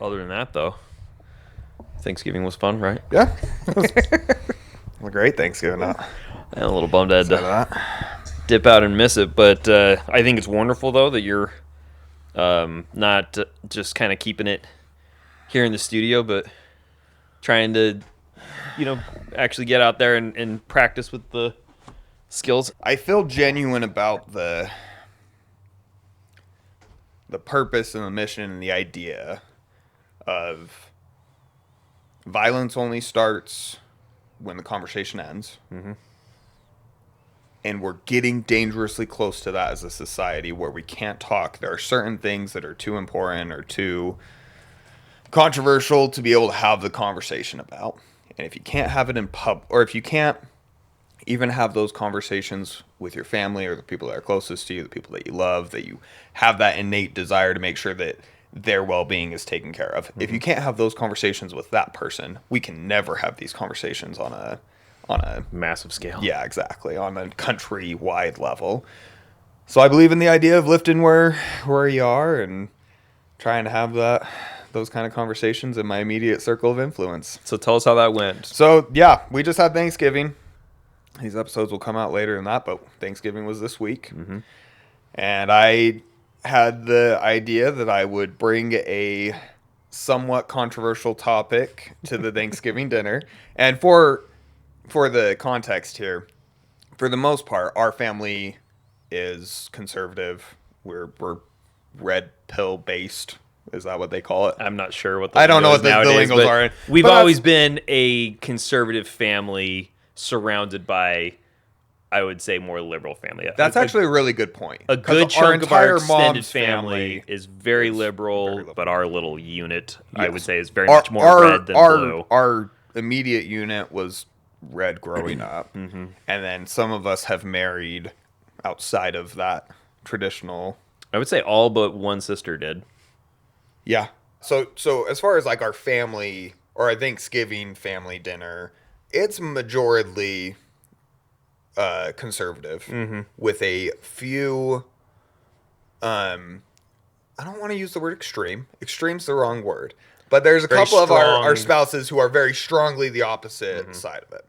Other than that, though, Thanksgiving was fun, right? Yeah. Well, great Thanksgiving. I'm a little bummed I had to That. dip out and miss it, but I think it's wonderful, though, that you're not just kind of keeping it here in the studio, but trying to, actually get out there and practice with the skills. I feel genuine about the purpose and the mission and the idea of violence only starts when the conversation ends. Mm-hmm. And we're getting dangerously close to that as a society where we can't talk. There are certain things that are too important or too controversial to be able to have the conversation about. And if you can't have it in pub, or if you can't even have those conversations with your family or the people that are closest to you, the people that you love, that you have that innate desire to make sure that their well-being is taken care of. Mm-hmm. If you can't have those conversations with that person, we can never have these conversations on a massive scale. Yeah, exactly. On a country-wide level. So I believe in the idea of lifting where you are and trying to have those kind of conversations in my immediate circle of influence. So tell us how that went. So, yeah, we just had Thanksgiving. These episodes will come out later than that, but Thanksgiving was this week. Mm-hmm. And I had the idea that I would bring a somewhat controversial topic to the Thanksgiving dinner. And for the context here, for the most part, our family is conservative. We're red pill based. Is that what they call it? I'm not sure what the I don't know what the nowadays, lingos are. We've always been a conservative family surrounded by, I would say, more liberal family. That's actually a really good point. A good chunk of our extended family is very liberal, but our little unit, yes, I would say, is very much more red than blue. Our immediate unit was red growing up. Mm-hmm. And then some of us have married outside of that traditional. I would say all but one sister did. Yeah. So as far as like our family or our Thanksgiving family dinner, it's majorly conservative, mm-hmm, with a few, I don't want to use the word extreme. Extreme's the wrong word. But there's a couple of our spouses who are very strongly the opposite, mm-hmm, side of it.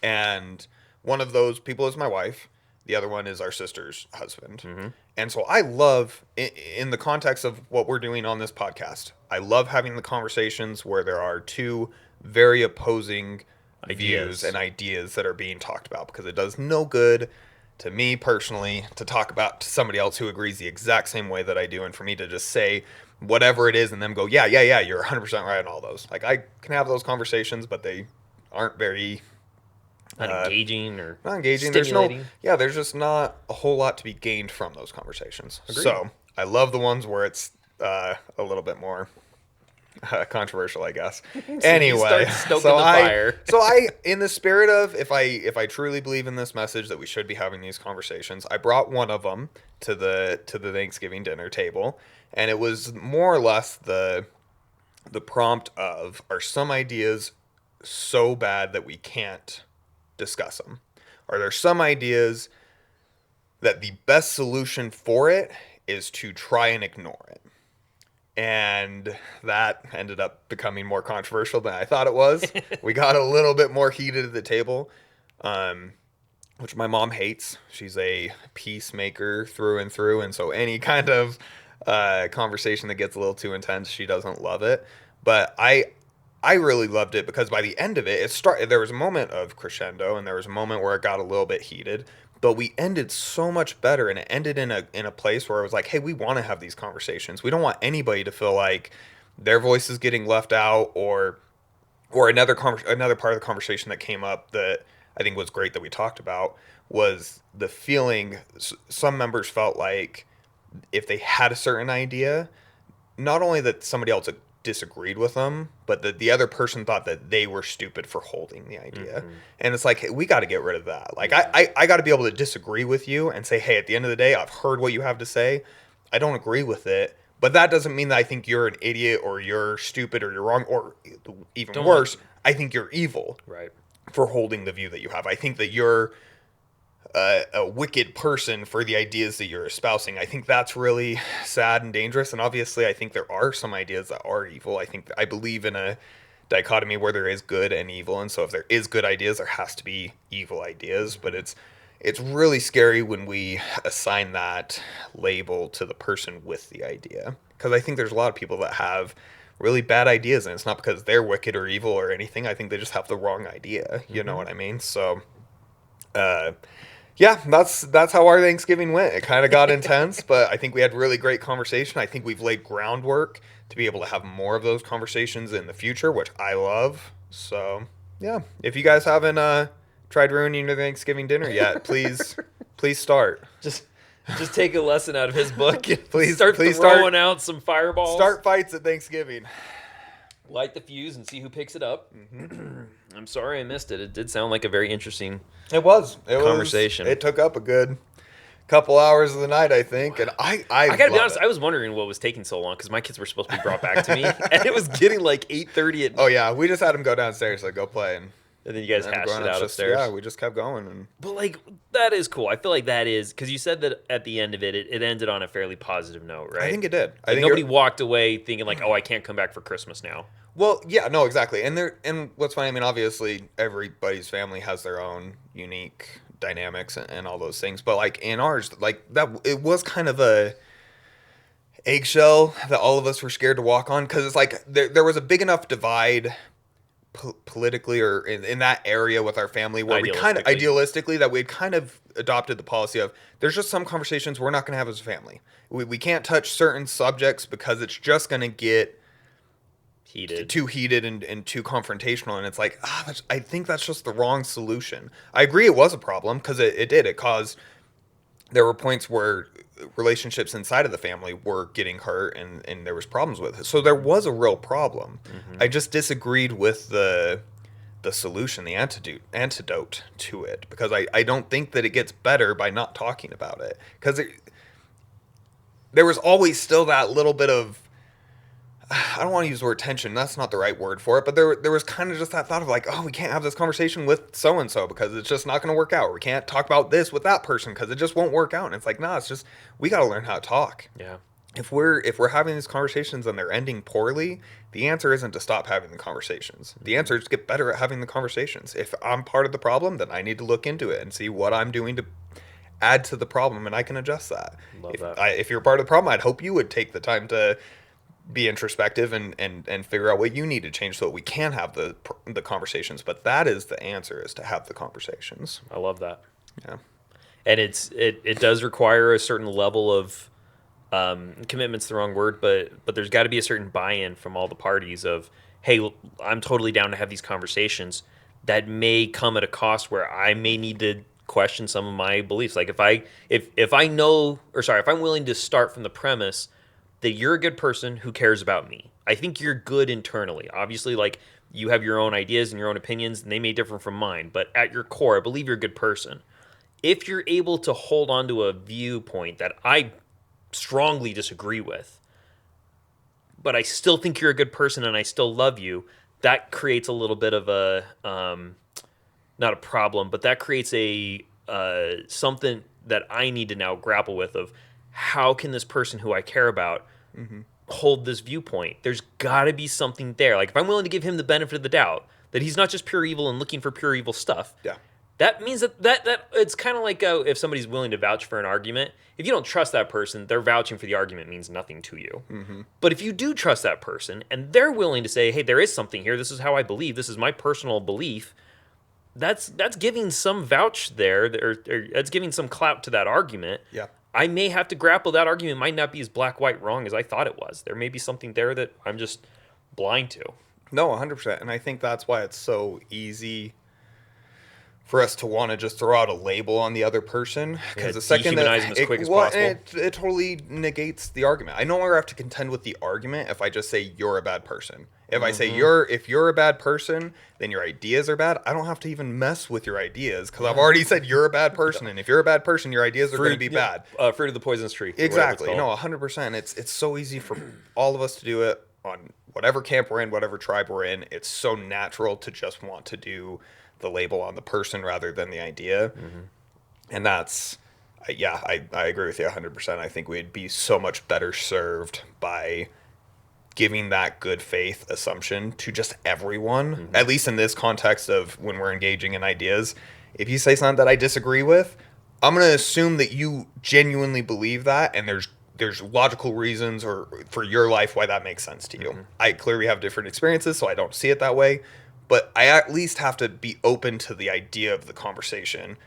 And one of those people is my wife. The other one is our sister's husband. Mm-hmm. And so I love, in the context of what we're doing on this podcast, I love having the conversations where there are two very opposing views and ideas that are being talked about, because it does no good to me personally to talk about to somebody else who agrees the exact same way that I do, and for me to just say whatever it is and them go, yeah, you're 100% right on all those. Like, I can have those conversations, but they aren't very not engaging or not engaging. Stimulating. There's just not a whole lot to be gained from those conversations. Agreed. So I love the ones where it's a little bit more controversial, I guess. Anyway, so I, in the spirit of, if I truly believe in this message that we should be having these conversations, I brought one of them to the Thanksgiving dinner table, and it was more or less the prompt of, are some ideas so bad that we can't discuss them? Are there some ideas that the best solution for it is to try and ignore it? And that ended up becoming more controversial than I thought it was. We got a little bit more heated at the table, which my mom hates. She's a peacemaker through and through, and so any kind of conversation that gets a little too intense, she doesn't love it. But I really loved it, because by the end of it, there was a moment of crescendo, and there was a moment where it got a little bit heated, but we ended so much better, and it ended in a place where it was like, hey, we want to have these conversations. We don't want anybody to feel like their voice is getting left out, or another part of the conversation that came up that I think was great that we talked about was the feeling some members felt like if they had a certain idea, not only that somebody else disagreed with them, but that the other person thought that they were stupid for holding the idea. Mm-hmm. And it's like, hey, we got to get rid of that. Like, yeah. I got to be able to disagree with you and say, hey, at the end of the day, I've heard what you have to say. I don't agree with it, but that doesn't mean that I think you're an idiot or you're stupid or you're wrong, or even worse, I think you're evil, right, for holding the view that you have. I think that you're a wicked person for the ideas that you're espousing. I think that's really sad and dangerous. And obviously, I think there are some ideas that are evil. I believe in a dichotomy where there is good and evil, and so if there is good ideas, there has to be evil ideas. But it's really scary when we assign that label to the person with the idea, because I think there's a lot of people that have really bad ideas, and it's not because they're wicked or evil or anything. I think they just have the wrong idea. You know what I mean? So. Yeah, that's how our Thanksgiving went. It kind of got intense, but I think we had really great conversation. I think we've laid groundwork to be able to have more of those conversations in the future, which I love. So, yeah, if you guys haven't tried ruining your Thanksgiving dinner yet, please start. Just take a lesson out of his book. Please start throwing out some fireballs. Start fights at Thanksgiving. Light the fuse and see who picks it up. I'm sorry I missed it. It did sound like a very interesting conversation. It took up a good couple hours of the night, I think. And I gotta be honest, I was wondering what was taking so long, because my kids were supposed to be brought back to me, and it was getting like 8:30 at night. Oh yeah, we just had them go downstairs, like go play, and then you guys hashed it out upstairs. Yeah, we just kept going. But like, that is cool. I feel like that is, because you said that at the end of it ended on a fairly positive note, right? I think it did. Like, nobody walked away thinking like, oh, I can't come back for Christmas now. Well, yeah, no, exactly. And what's funny, I mean, obviously everybody's family has their own unique dynamics and all those things, but like in ours, like that, it was kind of a eggshell that all of us were scared to walk on, because it's like there was a big enough divide politically or in that area with our family where we kind of idealistically that we had kind of adopted the policy of there's just some conversations we're not going to have as a family. We can't touch certain subjects because it's just going to get too heated and too confrontational, and it's like I think that's just the wrong solution. I agree it was a problem, because it caused, there were points where relationships inside of the family were getting hurt and there was problems with it, so there was a real problem. I just disagreed with the solution, the antidote to it, because I don't think that it gets better by not talking about it, because there was always still that little bit of, I don't want to use the word tension. That's not the right word for it. But there was kind of just that thought of like, oh, we can't have this conversation with so-and-so because it's just not going to work out. Or we can't talk about this with that person because it just won't work out. And it's like, nah, it's just, we got to learn how to talk. Yeah. If we're having these conversations and they're ending poorly, the answer isn't to stop having the conversations. The answer is to get better at having the conversations. If I'm part of the problem, then I need to look into it and see what I'm doing to add to the problem, and I can adjust that. If you're part of the problem, I'd hope you would take the time to be introspective and figure out what you need to change so that we can have the conversations. But that is the answer, is to have the conversations. I love that. Yeah. And it does require a certain level of commitment's the wrong word, but there's got to be a certain buy-in from all the parties of, hey, I'm totally down to have these conversations. That may come at a cost where I may need to question some of my beliefs. Like if I'm willing to start from the premise that you're a good person who cares about me. I think you're good internally. Obviously, like, you have your own ideas and your own opinions, and they may differ from mine, but at your core, I believe you're a good person. If you're able to hold on to a viewpoint that I strongly disagree with, but I still think you're a good person and I still love you, that creates a little bit of a, not a problem, but that creates a something that I need to now grapple with of, how can this person who I care about hold this viewpoint? There's got to be something there. Like, if I'm willing to give him the benefit of the doubt that he's not just pure evil and looking for pure evil stuff, that means that it's kind of like if somebody's willing to vouch for an argument. If you don't trust that person, their vouching for the argument means nothing to you. But if you do trust that person and they're willing to say, hey, there is something here, this is how I believe, this is my personal belief, that's giving some vouch there, or that's giving some clout to that argument. Yeah. I may have to grapple. That argument might not be as black, white, wrong as I thought it was. There may be something there that I'm just blind to. No, 100%. And I think that's why it's so easy for us to want to just throw out a label on the other person, because the second that them as quick as possible. It totally negates the argument. I no longer have to contend with the argument if I just say you're a bad person. If I say if you're a bad person, then your ideas are bad. I don't have to even mess with your ideas, because I've already said you're a bad person, and if you're a bad person, your ideas are going to be bad. Fruit of the poisonous tree. Exactly. No, 100%. It's so easy for all of us to do it on whatever camp we're in, whatever tribe we're in. It's so natural to just want to do the label on the person rather than the idea. And that's, yeah, I agree with you 100%. I think we'd be so much better served by giving that good faith assumption to just everyone, at least in this context of when we're engaging in ideas. If you say something that I disagree with, I'm going to assume that you genuinely believe that, and there's logical reasons or for your life why that makes sense to you. I clearly have different experiences, so I don't see it that way, but I at least have to be open to the idea of the conversation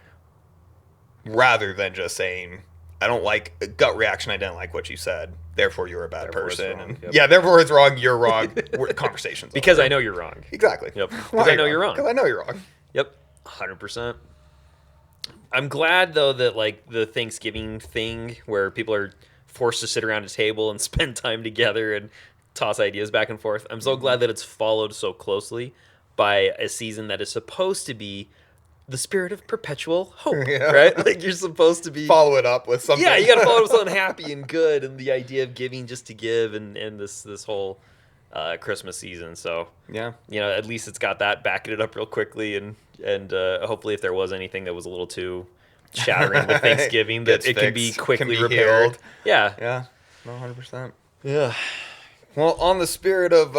rather than just saying, I don't like a gut reaction. I didn't like what you said. Therefore, you're a bad Therefore it's person. wrong, And yep. yeah, therefore it's wrong. You're wrong. Conversations Because over. I know you're wrong. Exactly. Yep. Why Because I know you're wrong. Because I know you're wrong. Yep. 100%. I'm glad though that like the Thanksgiving thing where people are forced to sit around a table and spend time together and toss ideas back and forth. I'm so glad that it's followed so closely by a season that is supposed to be the spirit of perpetual hope, Yeah. right? Like you're supposed to be Follow it up with something. Yeah, you got to follow it with something happy and good, and the idea of giving just to give, and this whole Christmas season. So Yeah. at least it's got that backing it up real quickly, and hopefully if there was anything that was a little too shattering with Thanksgiving, that Gets it can be fixed, quickly can be repaired. healed. Yeah, Yeah. No, 100%. yeah. Well, on the spirit of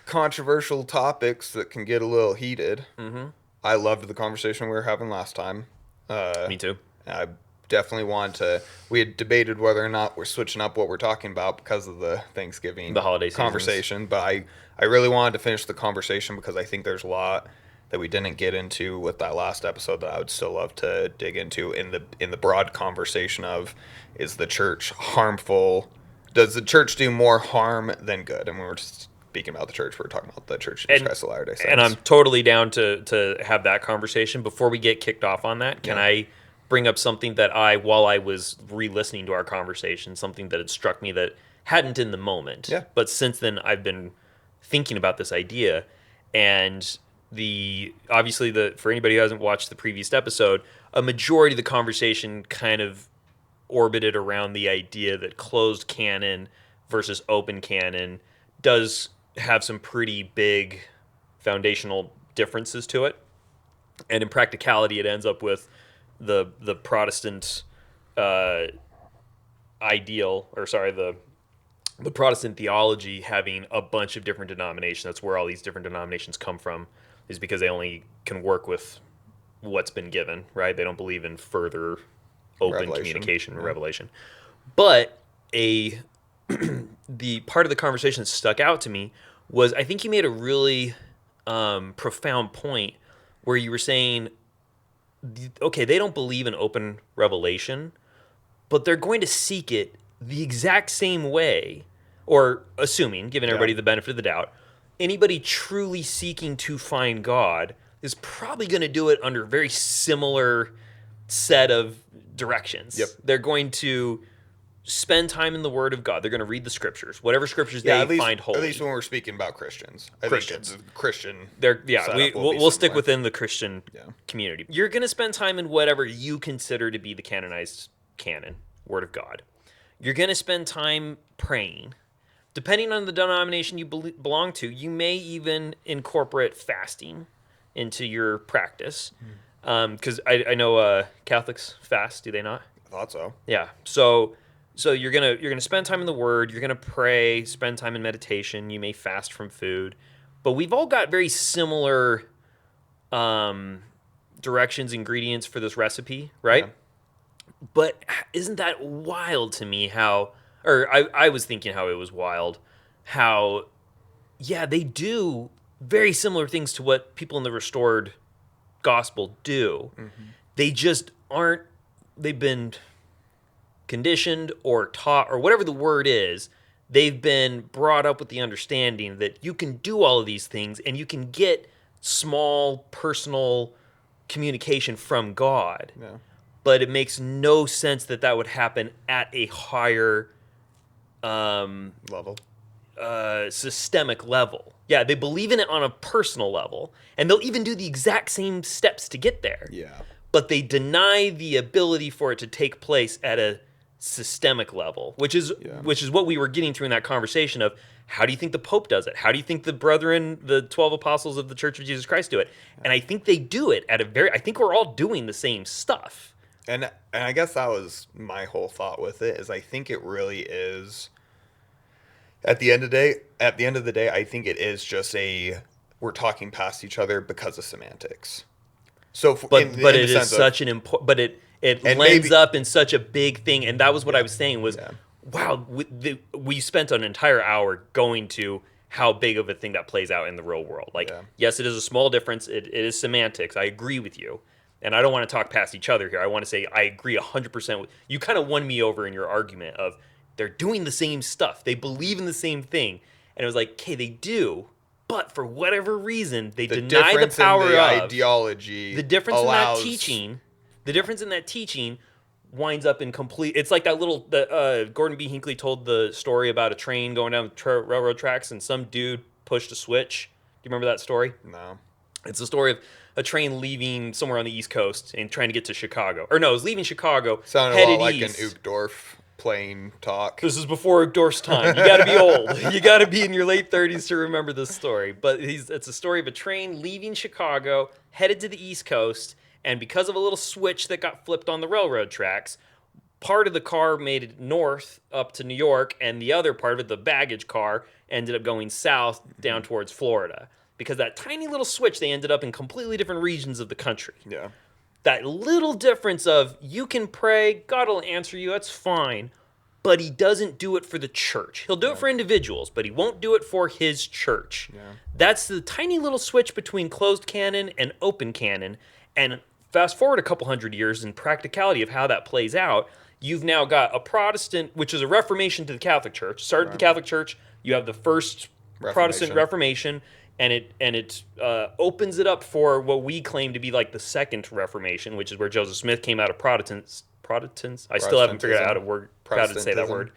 controversial topics that can get a little heated, I loved the conversation we were having last time. Me too. I definitely want to. We had debated whether or not we're switching up what we're talking about because of the Thanksgiving The holiday seasons. conversation, but I really wanted to finish the conversation because I think there's a lot that we didn't get into with that last episode that I would still love to dig into in the broad conversation of, is the church harmful? Does the church do more harm than good? And when we're just speaking about the church, we're talking about the Church of Jesus Christ of Latter-day Saints. And I'm totally down to have that conversation. Before we get kicked off on that, can I bring up something that while I was re-listening to our conversation, something that had struck me that hadn't in the moment, but since then I've been thinking about this idea, and obviously for anybody who hasn't watched the previous episode, a majority of the conversation kind of orbited around the idea that closed canon versus open canon does have some pretty big foundational differences to it, and in practicality it ends up with the Protestant ideal, or sorry, the Protestant theology having a bunch of different denominations. That's where all these different denominations come from, is because they only can work with what's been given, right? They don't believe in further open communication or revelation. But the part of the conversation that stuck out to me was, I think you made a really profound point where you were saying, okay, they don't believe in open revelation, but they're going to seek it the exact same way, or assuming, giving everybody the benefit of the doubt, anybody truly seeking to find God is probably going to do it under a very similar set of directions. They're going to spend time in the Word of God. They're going to read the Scriptures, whatever Scriptures they find holy. At least when we're speaking about Christians. Christian. We'll stick within the Christian community. You're going to spend time in whatever you consider to be the canonized canon, Word of God. You're going to spend time praying. Depending on the denomination you belong to, you may even incorporate fasting into your practice. Because I know Catholics fast, do they not? I thought so. Yeah. So you're gonna spend time in the Word. You're gonna pray. Spend time in meditation. You may fast from food, but we've all got very similar directions, ingredients for this recipe, right? Yeah. But isn't that wild to me? I was thinking how it was wild. How, they do very similar things to what people in the restored gospel do. They just aren't. They've been conditioned or taught, or whatever the word is, they've been brought up with the understanding that you can do all of these things and you can get small personal communication from God. But it makes no sense that would happen at a higher level, systemic level. Yeah, they believe in it on a personal level, and they'll even do the exact same steps to get there. But they deny the ability for it to take place at a systemic level, which is what we were getting through in that conversation of, how do you think the Pope does it? How do you think the brethren, the 12 apostles of the Church of Jesus Christ do it? And I think they do it I think we're all doing the same stuff. And I guess that was my whole thought with it, is I think it really is, at the end of the day, I think it is just we're talking past each other because of semantics. So But in the it is sense of, such an important, but it and lends maybe, up in such a big thing, and that was what I yeah, was saying was, yeah, wow, we spent an entire hour going to how big of a thing that plays out in the real world. Like, yeah, yes, it is a small difference. It is semantics. I agree with you, and I don't want to talk past each other here. I want to say I agree 100% with you. Kind of won me over in your argument of they're doing the same stuff. They believe in the same thing, and it was like, okay, they do, but for whatever reason, they the deny the difference in power the of ideology the difference in that allows, teaching, the difference in that teaching winds up in complete. It's like that little the Gordon B. Hinckley told the story about a train going down the railroad tracks and some dude pushed a switch. Do you remember that story? no, It's the story of a train leaving somewhere on the East Coast and trying to get to Chicago. Or no, it was leaving Chicago, sounded a lot headed like an east. Uchtdorf plane talk. This is before Dorf's time. You got to be old. You got to be in your late 30s to remember this story. But it's a story of a train leaving Chicago, headed to the East Coast, and because of a little switch that got flipped on the railroad tracks, part of the car made it north up to New York, and the other part of it, the baggage car, ended up going south down towards Florida. Because that tiny little switch, they ended up in completely different regions of the country. Yeah, That little difference of you can pray, God will answer you, that's fine, but he doesn't do it for the church. He'll do it for individuals, but he won't do it for his church. yeah, That's the tiny little switch between closed canon and open canon. And fast forward a couple hundred years in practicality of how that plays out, you've now got a Protestant, which is a Reformation to the Catholic Church. Started the right. Catholic Church, you have the first Protestant Reformation. Reformation, and it opens it up for what we claim to be like the second Reformation, which is where Joseph Smith came out of Protestants. Protestants. I still haven't figured out how to say that word.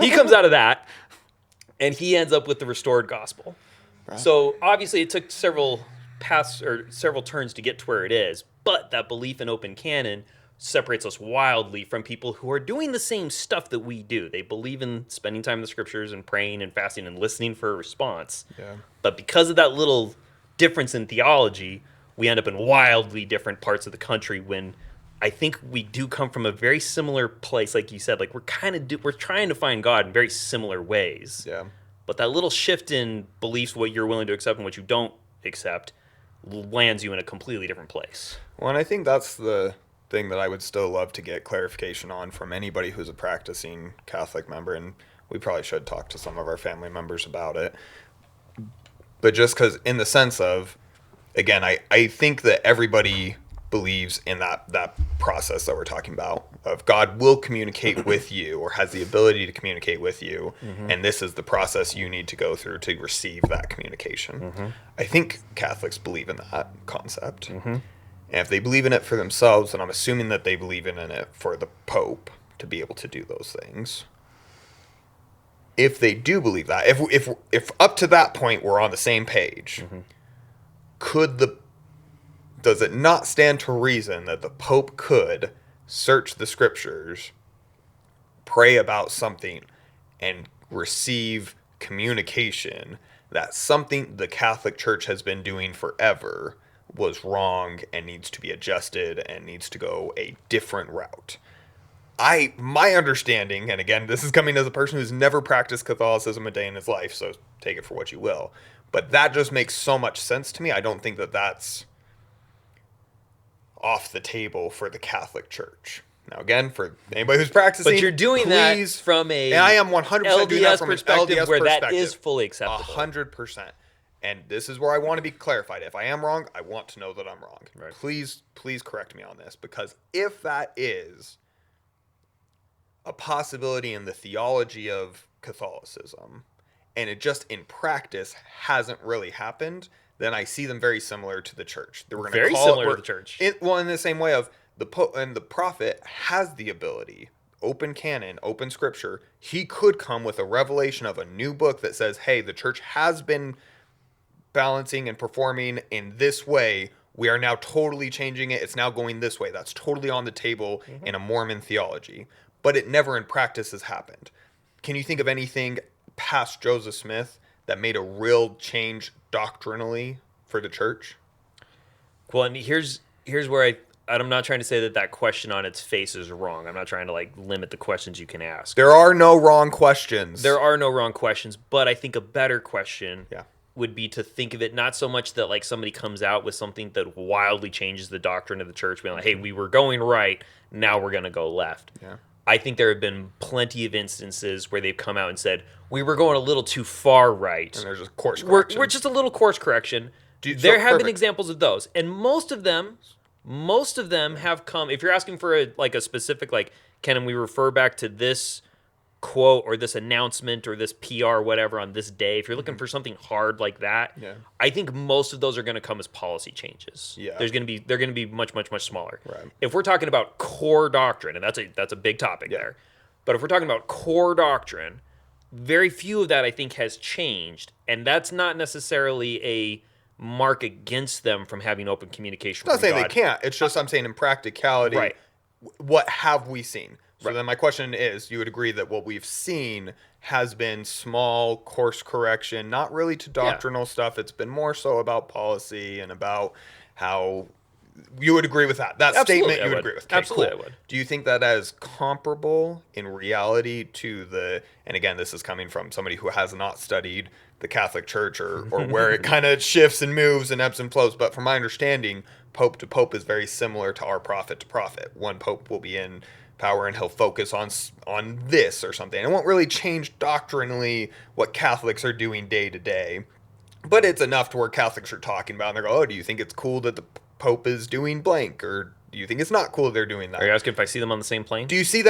He comes out of that, and he ends up with the restored gospel. Right. So obviously, it took several paths or several turns to get to where it is. But that belief in open canon separates us wildly from people who are doing the same stuff that we do. They believe in spending time in the scriptures and praying and fasting and listening for a response. Yeah. But because of that little difference in theology, we end up in wildly different parts of the country when I think we do come from a very similar place. Like you said, like we're trying to find God in very similar ways. Yeah. But that little shift in beliefs, what you're willing to accept and what you don't accept, lands you in a completely different place. Well, and I think that's the thing that I would still love to get clarification on from anybody who's a practicing Catholic member, and we probably should talk to some of our family members about it. But just because, in the sense of, again, I think that everybody believes in that process that we're talking about of God will communicate with you or has the ability to communicate with you, and this is the process you need to go through to receive that communication. I think Catholics believe in that concept. And if they believe in it for themselves, then I'm assuming that they believe in it for the Pope to be able to do those things. If they do believe that, if up to that point we're on the same page, does it not stand to reason that the Pope could search the scriptures, pray about something, and receive communication that something the Catholic Church has been doing forever was wrong and needs to be adjusted and needs to go a different route? My understanding, and again, this is coming as a person who's never practiced Catholicism a day in his life, so take it for what you will, but that just makes so much sense to me. I don't think that that's off the table for the Catholic Church. Now, again, for anybody who's practicing, But you're doing that from a and I am 100% doing that LDS from an perspective LDS where perspective. that is fully acceptable. 100%. And this is where I want to be clarified. If I am wrong, I want to know that I'm wrong. Right. Please correct me on this, because if that is a possibility in the theology of Catholicism, and it just in practice hasn't really happened, then I see them very similar to the church. They were going to Very call similar it, to the church. Well, in the same way of the Pope and the prophet has the ability, open canon, open scripture. He could come with a revelation of a new book that says, hey, the church has been balancing and performing in this way. We are now totally changing it. It's now going this way. That's totally on the table in a Mormon theology. But it never in practice has happened. Can you think of anything past Joseph Smith that made a real change doctrinally for the church? Well, and here's where I'm not trying to say that question on its face is wrong. I'm not trying to like limit the questions you can ask. There are no wrong questions. There are no wrong questions, but I think a better question Yeah. would be to think of it not so much that like somebody comes out with something that wildly changes the doctrine of the church, being like, hey, we were going right, now we're going to go left. Yeah. I think there have been plenty of instances where they've come out and said, we were going a little too far right. And there's just course corrections. We're just a little course correction. There have been examples of those. And most of them have come, if you're asking for a specific, like, can we refer back to this quote or this announcement or this PR whatever on this day, if you're looking for something hard like that, I think most of those are going to come as policy changes. Yeah. They're going to be much smaller. Right. If we're talking about core doctrine, and that's a big topic there, but if we're talking about core doctrine, very few of that I think has changed, and that's not necessarily a mark against them from having open communication. I'm not saying they can't. It's just I'm saying in practicality, right. What have we seen? So Right. then my question is, you would agree that what we've seen has been small course correction, not really to doctrinal stuff. It's been more so about policy and about how you would agree with that. That Absolutely, statement you would agree with. Okay, Absolutely, cool. I would. Do you think that is comparable in reality to and again, this is coming from somebody who has not studied the Catholic Church or where it kind of shifts and moves and ebbs and flows. But from my understanding, pope to pope is very similar to our prophet to prophet. One pope will be in power and he'll focus on this or something. It won't really change doctrinally what Catholics are doing day to day, but it's enough to where Catholics are talking about and they go, oh, do you think it's cool that the pope is doing blank, or do you think it's not cool they're doing that? Are you asking if I see them on the same plane? Do you see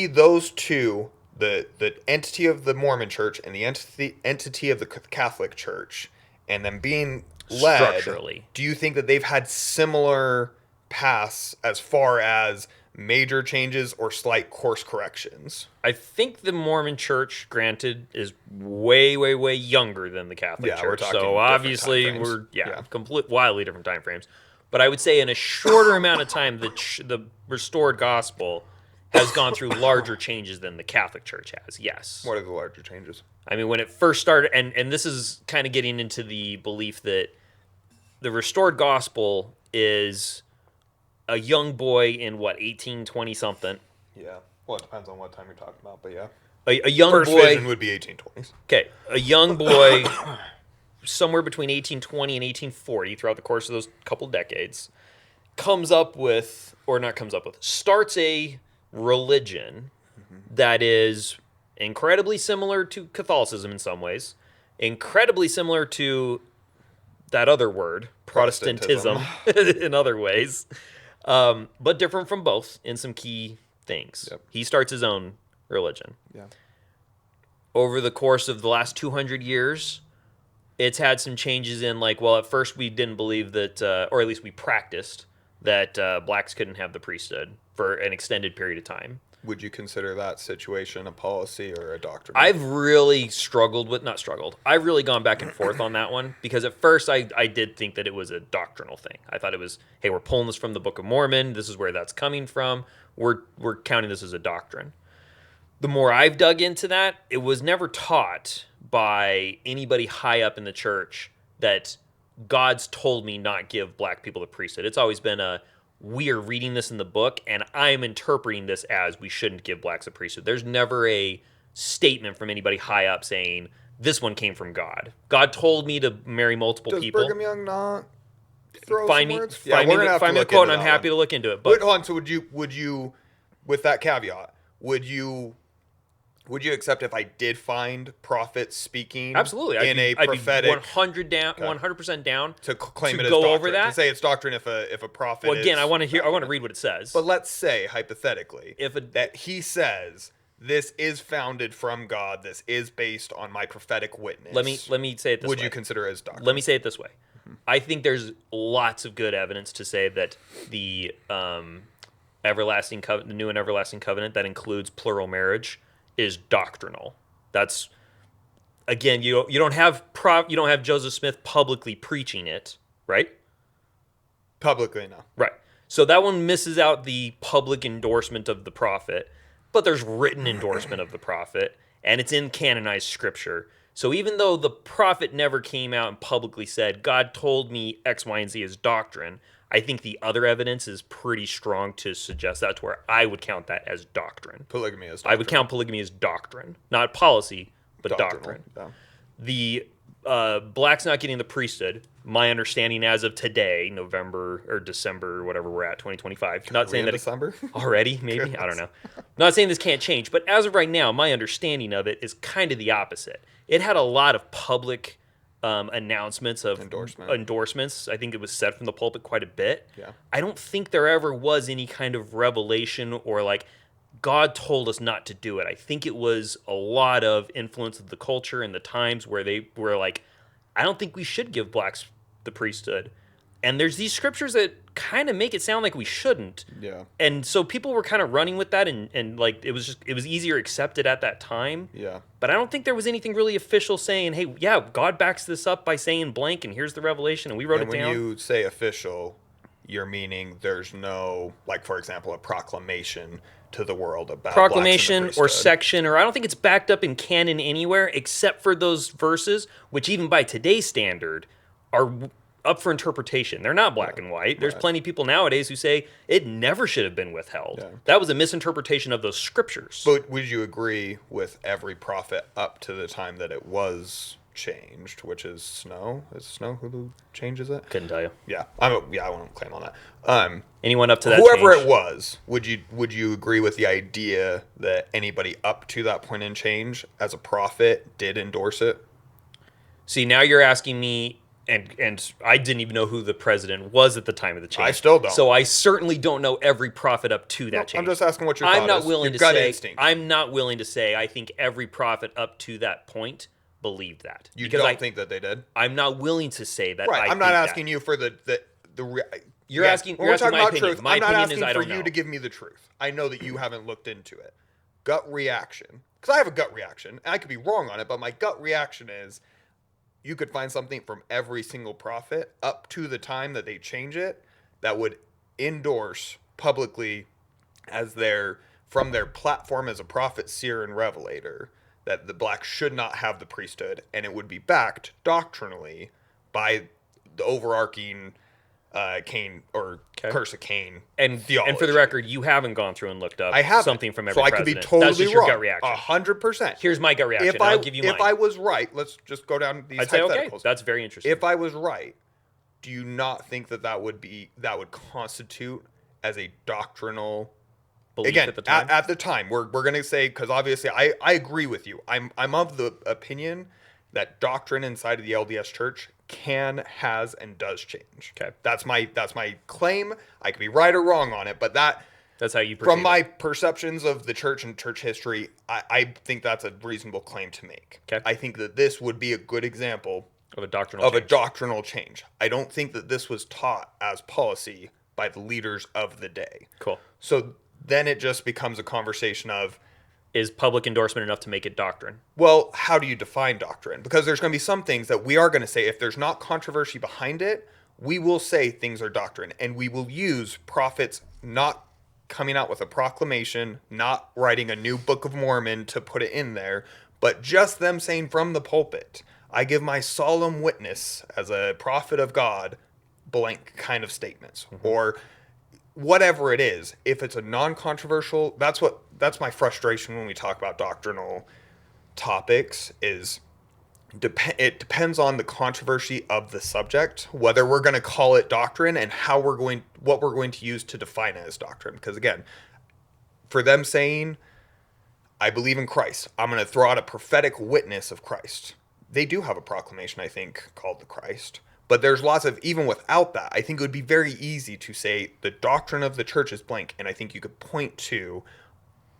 those two, the entity of the Mormon Church and the entity of the Catholic Church, and them being led structurally? Do you think that they've had similar paths as far as major changes or slight course corrections? I think the Mormon Church, granted, is way younger than the Catholic Yeah, we're Church. talking So different obviously time frames. we're complete wildly different time frames. But I would say in a shorter amount of time, the restored gospel has gone through larger changes than the Catholic Church has. Yes. What are the larger changes? I mean, when it first started, and this is kind of getting into the belief that the restored gospel is a young boy in 1820 something. Yeah. Well, it depends on what time you're talking about, but yeah. A young First boy vision would be 1820s. Okay, a young boy somewhere between 1820 and 1840 throughout the course of those couple decades starts a religion that is incredibly similar to Catholicism in some ways, incredibly similar to that other word, Protestantism, in other ways, but different from both in some key things. Yep. He starts his own religion. Yeah. Over the course of the last 200 years, it's had some changes in, like, well, at first we didn't believe that, or at least we practiced, that blacks couldn't have the priesthood for an extended period of time. Would you consider that situation a policy or a doctrine? I've really I've really gone back and forth on that one, because at first I did think that it was a doctrinal thing. I thought it was, hey, we're pulling this from the Book of Mormon. This is where that's coming from. We're counting this as a doctrine. The more I've dug into that, it was never taught by anybody high up in the church that God's told me not give black people the priesthood. It's always been we are reading this in the book, and I'm interpreting this as we shouldn't give blacks a priesthood. There's never a statement from anybody high up saying, this one came from God. God told me to marry multiple people. Does Brigham Young not throw Find some me, words? find me the quote, and I'm happy to look into it. But hold on, so would you, with that caveat, would you accept if I did find prophets speaking absolutely a prophetic, I'd be 100% down to claim it as go doctrine, over that, to say it's doctrine if a prophet? Well, again, I want to read what it says. But let's say hypothetically that he says this is founded from God, this is based on my prophetic witness. Let me say it this way. Would you consider it as doctrine? Let me say it this way. I think there's lots of good evidence to say that the everlasting covenant, the new and everlasting covenant that includes plural marriage, is doctrinal. That's, again, you don't have Joseph Smith publicly preaching it, right? Publicly, no. Right. So that one misses out the public endorsement of the prophet, but there's written endorsement of the prophet, and it's in canonized scripture. So even though the prophet never came out and publicly said, God told me X, Y, and Z is doctrine, I think the other evidence is pretty strong to suggest that, to where I would count that as doctrine. Polygamy is I would count polygamy as doctrine, not policy, but doctrine. Yeah. The blacks not getting the priesthood, my understanding as of today, November or December, or whatever we're at, 2025. Not saying that December already, maybe, I don't know. Not saying this can't change, but as of right now, my understanding of it is kind of the opposite. It had a lot of public announcements of endorsements. I think it was said from the pulpit quite a bit. Yeah. I don't think there ever was any kind of revelation or like God told us not to do it. I think it was a lot of influence of the culture and the times where they were like, I don't think we should give blacks the priesthood. And there's these scriptures that kind of make it sound like we shouldn't. Yeah. And so people were kind of running with that, and like it was easier accepted at that time. Yeah. But I don't think there was anything really official saying, hey, yeah, God backs this up by saying blank, and here's the revelation, and we wrote it down. When you say official, you're meaning there's no, like, for example, a proclamation to the world about proclamation or section, or I don't think it's backed up in canon anywhere except for those verses, which even by today's standard are up for interpretation. They're not black and white. There's plenty of people nowadays who say it never should have been withheld. Yeah. That was a misinterpretation of those scriptures. But would you agree with every prophet up to the time that it was changed, which is Snow? Is Snow who changes it? Couldn't tell you. Yeah, I won't claim on that. Anyone up to that? Whoever change? It was, would you agree with the idea that anybody up to that point in change as a prophet did endorse it? See, now you're asking me, and I didn't even know who the president was at the time of the change. I still don't. So I certainly don't know every prophet up to that change. I'm just asking what your thought is. I'm not willing to say I think every prophet up to that point believed that. You don't think that they did? I'm not willing to say that. Right. I'm not asking you for the You're asking. When you're we're asking talking my about opinion. truth, My I'm not opinion asking is I for don't know. you to give me the truth. I know that you haven't looked into it. Gut reaction, because I have a gut reaction, and I could be wrong on it, but my gut reaction is you could find something from every single prophet up to the time that they change it that would endorse publicly as from their platform as a prophet, seer, and revelator that the blacks should not have the priesthood, and it would be backed doctrinally by the overarching Cain or curse of Cain theology. And for the record, you haven't gone through and looked up something from every president. So I could be totally That's just wrong. Your gut reaction. 100%. Here's my gut reaction. I'll give you mine. If I was right, let's just go down these I'd say, hypotheticals. okay, that's very interesting. If I was right, do you not think that would constitute as a doctrinal belief at the time? At the time, we're going to say, because obviously I agree with you. I'm of the opinion that doctrine inside of the LDS Church has, and does change. Okay. That's my claim. I could be right or wrong on it, but that's how you perceive from my perceptions of the church and church history, I think that's a reasonable claim to make. Okay. I think that this would be a good example of a doctrinal change. I don't think that this was taught as policy by the leaders of the day. Cool. So then it just becomes a conversation of, is public endorsement enough to make it doctrine? Well, how do you define doctrine? Because there's going to be some things that we are going to say, if there's not controversy behind it, we will say things are doctrine. And we will use prophets not coming out with a proclamation, not writing a new Book of Mormon to put it in there, but just them saying from the pulpit, I give my solemn witness as a prophet of God, blank kind of statements. Mm-hmm. Or whatever it is, if it's a non-controversial, that's my frustration when we talk about doctrinal topics is it depends on the controversy of the subject, whether we're going to call it doctrine and what we're going to use to define it as doctrine. Because again, for them saying, I believe in Christ, I'm going to throw out a prophetic witness of Christ. They do have a proclamation, I think, called the Christ. But there's lots of, even without that, I think it would be very easy to say the doctrine of the church is blank. And I think you could point to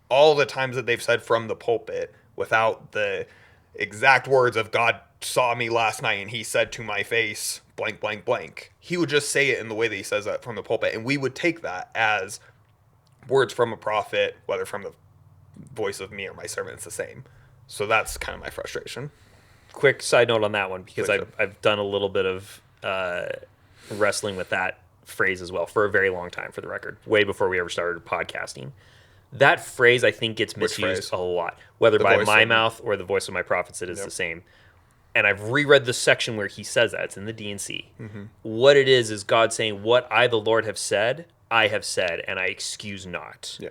all the times that they've said from the pulpit without the exact words of God saw me last night and he said to my face, blank, blank, blank. He would just say it in the way that he says that from the pulpit. And we would take that as words from a prophet, whether from the voice of me or my servant, it's the same. So that's kind of my frustration. Quick side note on that one, because I've done a little bit of wrestling with that phrase as well for a very long time, for the record, way before we ever started podcasting. That phrase, I think, gets misused a lot, whether by my mouth or the voice of my prophets. It is the same. and I've reread the section where he says that. It's in the D&C. What it is God saying, what I, the Lord, have said, and I excuse not. Yeah.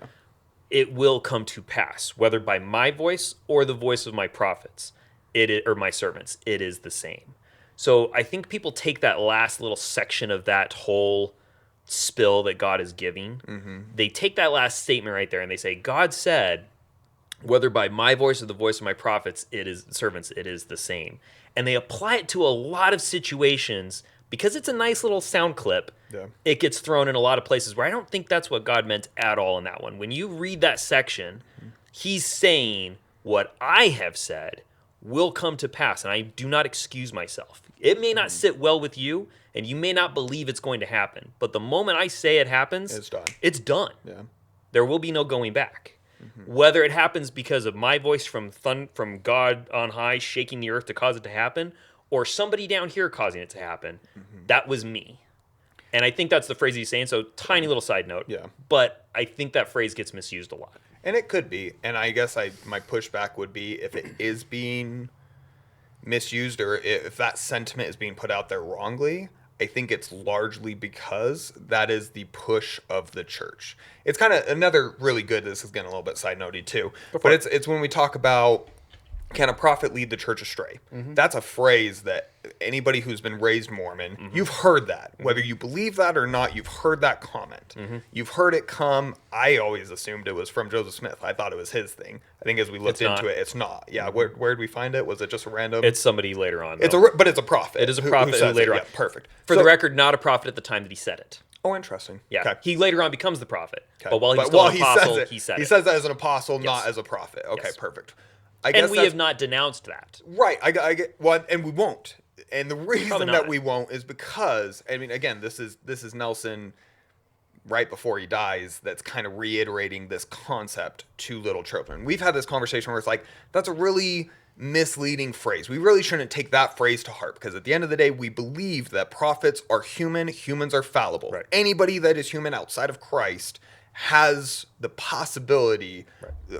It will come to pass, whether by my voice or the voice of my prophets, or my servants. It is the same. So I think people take that last little section of that whole spill that God is giving. They take that last statement right there and they say, God said, whether by my voice or the voice of my prophets, it is the same. And they apply it to a lot of situations because it's a nice little sound clip. Yeah. It gets thrown in a lot of places where I don't think that's what God meant at all in that one. When you read that section, he's saying what I have said will come to pass, and I do not excuse myself. It may not sit well with you, and you may not believe it's going to happen, but the moment I say it happens, It's done. It's done. Yeah. There will be no going back. Whether it happens because of my voice from God on high shaking the earth to cause it to happen, or somebody down here causing it to happen, that was me. And I think that's the phrase he's saying. So, tiny little side note. Yeah. But I think that phrase gets misused a lot. And it could be. And I guess my pushback would be if it is being misused or if that sentiment is being put out there wrongly, I think it's largely because that is the push of the church. It's kind of another really good, this is getting a little bit side notey too, but it's when we talk about, can a prophet lead the church astray? That's a phrase that anybody who's been raised Mormon, you've heard that. Whether you believe that or not, you've heard that comment. You've heard it come. I always assumed it was from Joseph Smith. I thought it was his thing. I think as we looked into it, it's not. Yeah, where did we find it? Was it just a random? It's somebody later on. But it's a prophet. It is a prophet who later on. Yeah, perfect. For the record, not a prophet at the time that he said it. Oh, interesting. Yeah, okay. He later on becomes the prophet. Okay. But while he's still an apostle, he said it. He says that as an apostle, not as a prophet. Okay, Yes. perfect. And we have not denounced that. Right. I get well, and we won't. And the reason not. that we won't is because, I mean, again, this is Nelson right before he dies that's kind of reiterating this concept to little children. We've had this conversation where it's like, that's a really misleading phrase. We really shouldn't take that phrase to heart because at the end of the day, we believe that prophets are human, humans are fallible. Right. Anybody that is human outside of Christ has the possibility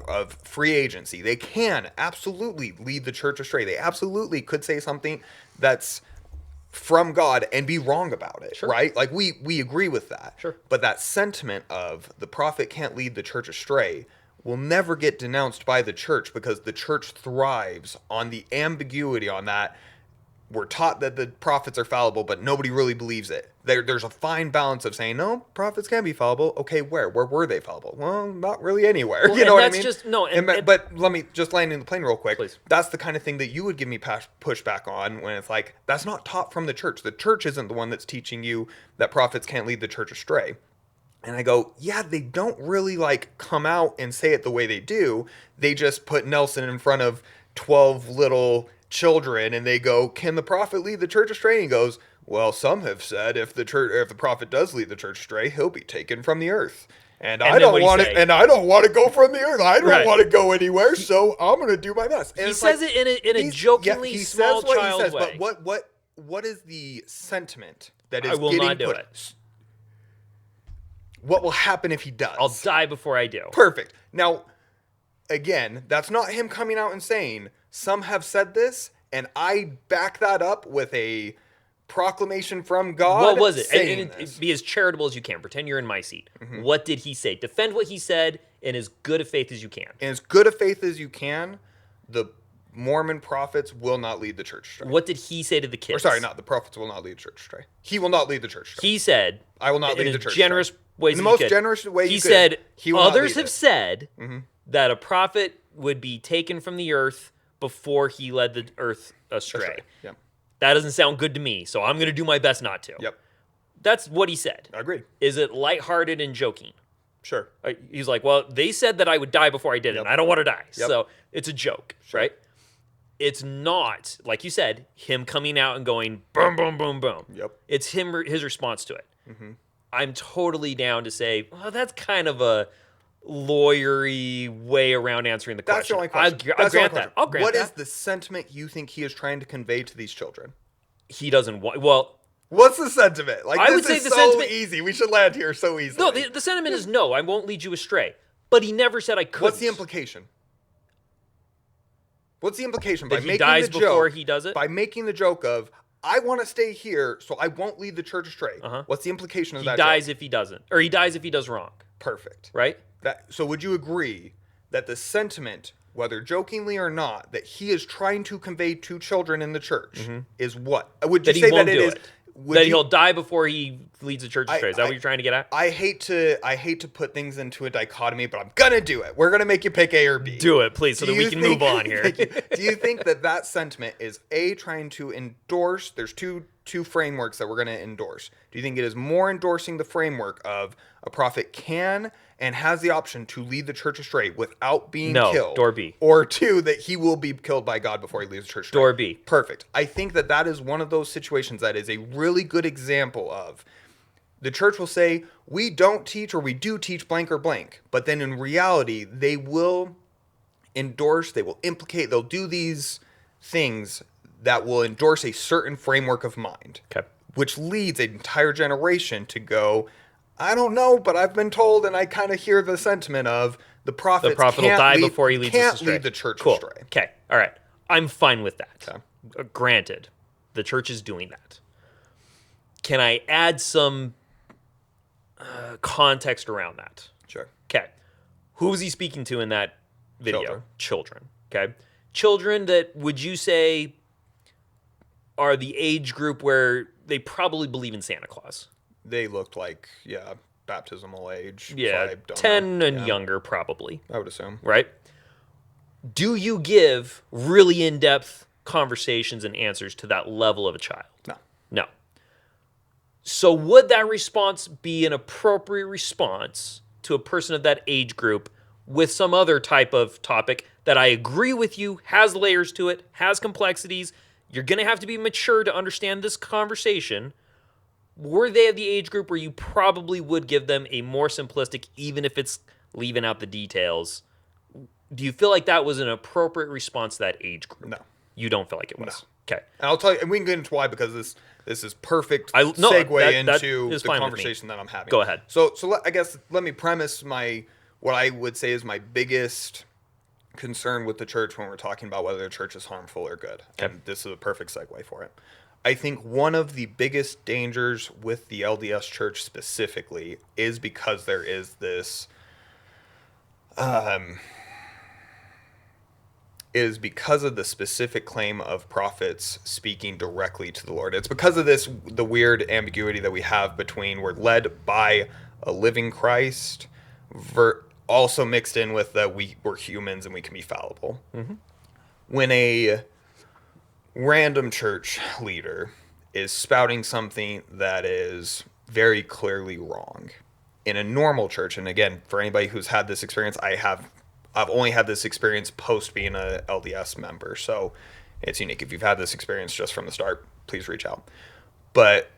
of free agency. They can absolutely lead the church astray. They absolutely could say something that's from God and be wrong about it, right? Like we agree with that. Sure. But that sentiment of the prophet can't lead the church astray will never get denounced by the church because the church thrives on the ambiguity on that. We're taught that the prophets are fallible, but nobody really believes it. There's a fine balance of saying, no, prophets can be fallible. Okay, where? Where were they fallible? Well, not really anywhere. Well, you know what I mean? But let me just land in the plane real quick. Please. That's the kind of thing that you would give me pushback on when it's like, that's not taught from the church. The church isn't the one that's teaching you that prophets can't lead the church astray. And I go, yeah, they don't really like come out and say it the way they do. They just put Nelson in front of 12 little children and they go, can the prophet lead the church astray? And he goes, well, some have said if the prophet does lead the church astray, he'll be taken from the earth. And I don't want to. And I don't want to go from the earth. I don't want to go anywhere. So I'm going to do my best. And he says it in a jokingly small child way. But what is the sentiment that is? I will not do it. What will happen if he does? I'll die before I do. Perfect. Now, again, that's not him coming out and saying, some have said this, and I back that up with a proclamation from God. What was it? And be as charitable as you can. Pretend you're in my seat. What did he say? Defend what he said in as good a faith as you can. In as good a faith as you can, the Mormon prophets will not lead the church astray. What did he say to the kids? Or sorry, not the prophets will not lead the church astray. He will not lead the church astray. He said, I will not lead the church generous astray. Ways in the most generous way he said, others have said Mm-hmm. that a prophet would be taken from the earth before he led the earth astray. Yep. That doesn't sound good to me, so I'm going to do my best not to. Yep. That's what he said. Agreed. Is it lighthearted and joking? Sure. He's like, well, they said that I would die before I did it, and I don't want to die. Yep. So it's a joke, right? It's not, like you said, him coming out and going, boom, boom, boom, boom. Yep. It's his response to it. Mm-hmm. I'm totally down to say, well, that's kind of a lawyery way around answering the question. That's the only question. I'll grant that. I'll grant that. What that. is the sentiment you think he is trying to convey to these children? He doesn't want, well... What's the sentiment? Like, I would say the sentiment... easy. We should land here so easily. No, the sentiment is no, I won't lead you astray. But he never said I could. What's the implication? What's the implication? That By he making dies the before joke, he does it? By making the joke of, I want to stay here, so I won't lead the church astray. Uh-huh. What's the implication of He that dies joke? if he doesn't. Or he dies if he does wrong. Perfect. Right? So would you agree that the sentiment, whether jokingly or not, that he is trying to convey to children in the church is what? Would you That he say won't that it do is? it. Would That you, he'll die before he leads the church astray. Is that what you're trying to get at? I hate to put things into a dichotomy, but I'm gonna do it. We're gonna make you pick A or B. Do it, please, so Do that we you can think- move on here. Thank you. Do you think that sentiment is A, trying to endorse? There's two frameworks that we're going to endorse. Do you think it is more endorsing the framework of a prophet can and has the option to lead the church astray without being killed? Door B. Or two, that he will be killed by God before he leaves the church astray? Door B. Perfect. I think that is one of those situations that is a really good example of the church will say, we don't teach or we do teach blank or blank. But then in reality, they will endorse, they will implicate, they'll do these things that will endorse a certain framework of mind. Okay. Which leads an entire generation to go, I don't know, but I've been told, and I kind of hear the sentiment of the prophet will die before he leads us astray. Can't lead the church cool. astray. Okay. All right. I'm fine with that. Okay. Granted, the church is doing that. Can I add some context around that? Sure. Okay. Who was he speaking to in that video? Children. Okay. Children that, would you say, are the age group where they probably believe in Santa Claus? They looked like, baptismal age. Yeah, so I don't 10 know. and younger probably. I would assume. Right? Do you give really in-depth conversations and answers to that level of a child? No. No. So would that response be an appropriate response to a person of that age group with some other type of topic that I agree with you, has layers to it, has complexities? You're going to have to be mature to understand this conversation. Were they of the age group where you probably would give them a more simplistic, even if it's leaving out the details? Do you feel like that was an appropriate response to that age group? No. You don't feel like it was? No. Okay. And I'll tell you, and we can get into why, because this is perfect that segue is into fine the with me. conversation that I'm having. Go ahead. So I guess let me premise what I would say is my biggest concern with the church when we're talking about whether the church is harmful or good. Okay. And this is a perfect segue for it. I think one of the biggest dangers with the LDS Church specifically is because there is this is because of the specific claim of prophets speaking directly to the Lord. It's because of the weird ambiguity that we have between we're led by a living Christ, also mixed in with that we're humans and we can be fallible. Mm-hmm. When a random church leader is spouting something that is very clearly wrong in a normal church, and again, for anybody who's had this experience, I've only had this experience post being a LDS member, so it's unique. If you've had this experience just from the start, please reach out. But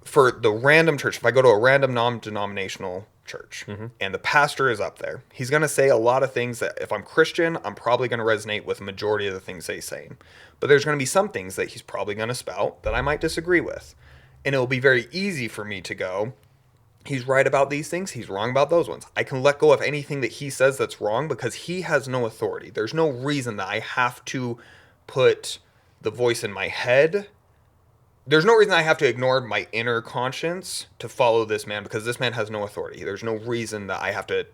for the random church, if I go to a random non-denominational church and the pastor is up there, he's going to say a lot of things that if I'm Christian, I'm probably going to resonate with the majority of the things that he's saying. But there's going to be some things that he's probably going to spout that I might disagree with. And it will be very easy for me to go, he's right about these things, he's wrong about those ones. I can let go of anything that he says that's wrong because he has no authority. There's no reason that I have to put the voice in my head. There's no reason I have to ignore my inner conscience to follow this man because this man has no authority. There's no reason that I have to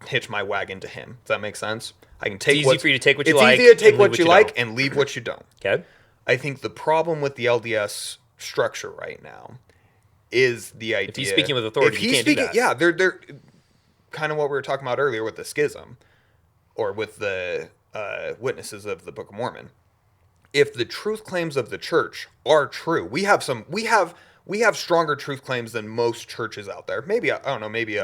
hitch my wagon to him. Does that make sense? I can take it's easy for you to take what you like. It's easy to take what you like and leave what you don't. Okay. I think the problem with the LDS structure right now is the idea. If he's speaking with authority, you can't do that. Yeah, they're kind of what we were talking about earlier with the schism, or with the witnesses of the Book of Mormon. If the truth claims of the church are true, we have stronger truth claims than most churches out there. Maybe I don't know. Maybe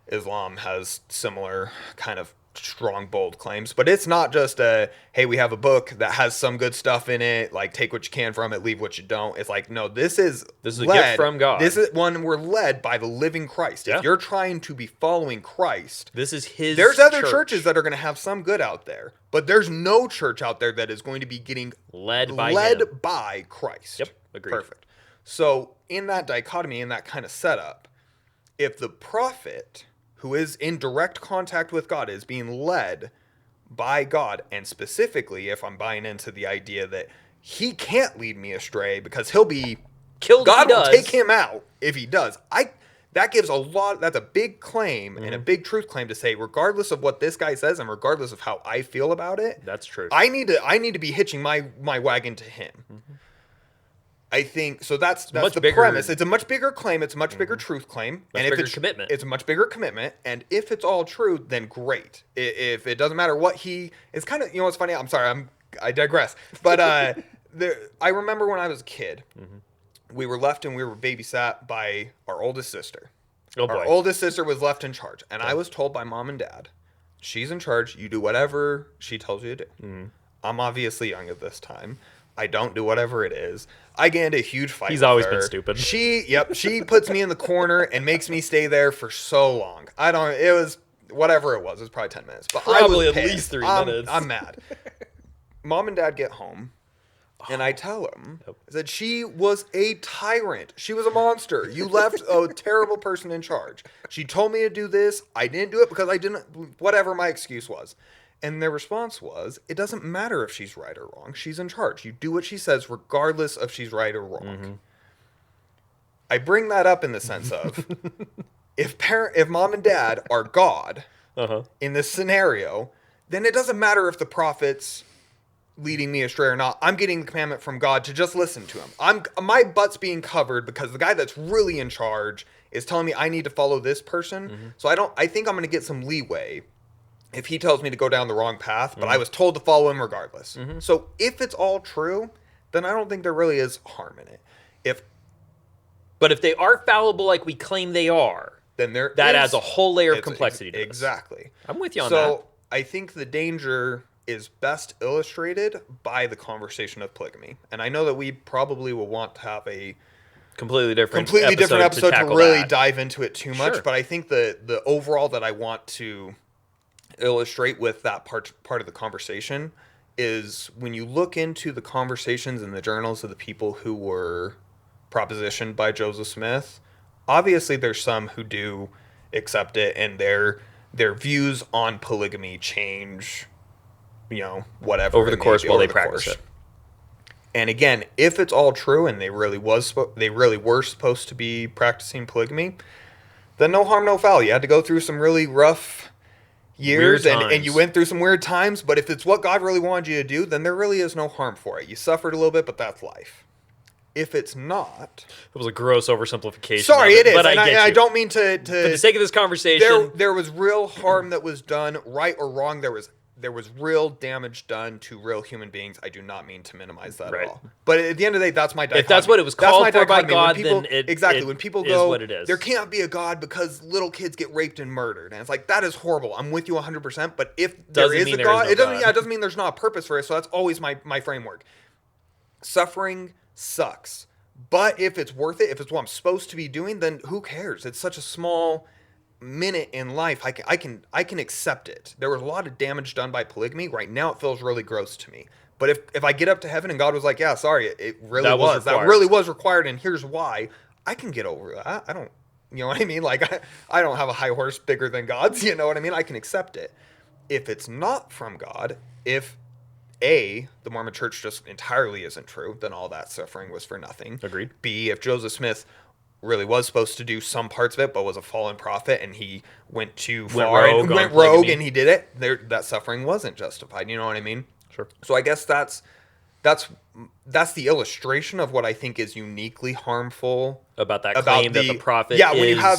Islam has similar kind of strong, bold claims, but it's not just hey, we have a book that has some good stuff in it, like take what you can from it, leave what you don't. It's like, no, this is a gift from God. This is one we're led by the living Christ. Yeah. If you're trying to be following Christ, this is his there's other church. churches that are going to have some good out there, but there's no church out there that is going to be getting led by Christ. Yep, agreed. Perfect. So in that dichotomy, in that kind of setup, if the prophet who is in direct contact with God is being led by God. And specifically, if I'm buying into the idea that he can't lead me astray because he'll be Killed if he God will does. take him out if he does. That gives that's a big claim and a Mm-hmm. big truth claim to say, regardless of what this guy says and regardless of how I feel about it, That's true. I need to be hitching my wagon to him. Mm-hmm. I think so. That's much the bigger- premise. It's a much bigger claim. It's a much bigger truth claim, Much and if bigger it's commitment. it's a much bigger commitment. And if it's all true, then great. If it doesn't matter what it's kind of, what's funny. I'm sorry. I digress. But I remember when I was a kid, we were left and we were babysat by our oldest sister. Oh boy. Our oldest sister was left in charge, and I was told by mom and dad, she's in charge. You do whatever she tells you to do. I'm obviously young at this time. I don't do whatever it is. I get into a huge fight. He's with always her. been stupid. She puts me in the corner and makes me stay there for so long. It was whatever it was. It was probably 10 minutes. But Probably I was at pissed. least 3 minutes. I'm mad. Mom and dad get home. And I tell them that she was a tyrant. She was a monster. You left a terrible person in charge. She told me to do this. I didn't do it because I didn't, whatever my excuse was. And their response was, it doesn't matter if she's right or wrong. She's in charge. You do what she says regardless if she's right or wrong. I bring that up in the sense of, if mom and dad are God in this scenario, then it doesn't matter if the prophet's leading me astray or not. I'm getting the commandment from God to just listen to him. My butt's being covered because the guy that's really in charge is telling me I need to follow this person. So I think I'm going to get some leeway if he tells me to go down the wrong path, but I was told to follow him regardless. So if it's all true, then I don't think there really is harm in it. But if they are fallible like we claim they are, Then that adds a whole layer of complexity to this. Exactly. I'm with you on that. So I think the danger is best illustrated by the conversation of polygamy. And I know that we probably will want to have a Completely different episode to tackle really that. dive into it too much. Sure. But I think the overall that I want to illustrate with that part of the conversation is when you look into the conversations and the journals of the people who were propositioned by Joseph Smith, obviously there's some who do accept it and their views on polygamy change, whatever over the course while they practice it. And again, if it's all true and they really were supposed to be practicing polygamy, then no harm, no foul. You had to go through some really rough years and you went through some weird times, but if it's what God really wanted you to do, then there really is no harm for it. You suffered a little bit, but that's life. If it's not, It was a gross oversimplification. sorry, it is. But And I get I you. don't mean to. For the sake of this conversation, There was real harm that was done, right or wrong. There was real damage done to real human beings. I do not mean to minimize that Right. at all. But at the end of the day, that's my dichotomy. If that's what it was That's called my for by dichotomy. When God, people, then it exactly. When people is go, what it is. there can't be a God because little kids get raped and murdered, and it's like that is horrible. I'm with you 100%. But if there Doesn't is mean a there God, is no it doesn't. God. Yeah, it doesn't mean there's not a purpose for it. So that's always my framework. Suffering sucks, but if it's worth it, if it's what I'm supposed to be doing, then who cares? It's such a small minute in life. I can accept it. There was a lot of damage done by polygamy. Right now it feels really gross to me. But if I get up to heaven and God was like, yeah, sorry, it really That was that required. really was required, and here's why, I can get over that. I don't, you know what I mean? Like I don't have a high horse bigger than God's, you know what I mean? I can accept it. If it's not from God, if A, the Mormon church just entirely isn't true, then all that suffering was for nothing. Agreed. B, if Joseph Smith really was supposed to do some parts of it, but was a fallen prophet and he went too far and went rogue and he did it, that suffering wasn't justified. You know what I mean? Sure. So I guess that's the illustration of what I think is uniquely harmful about that claim that the prophet when you have,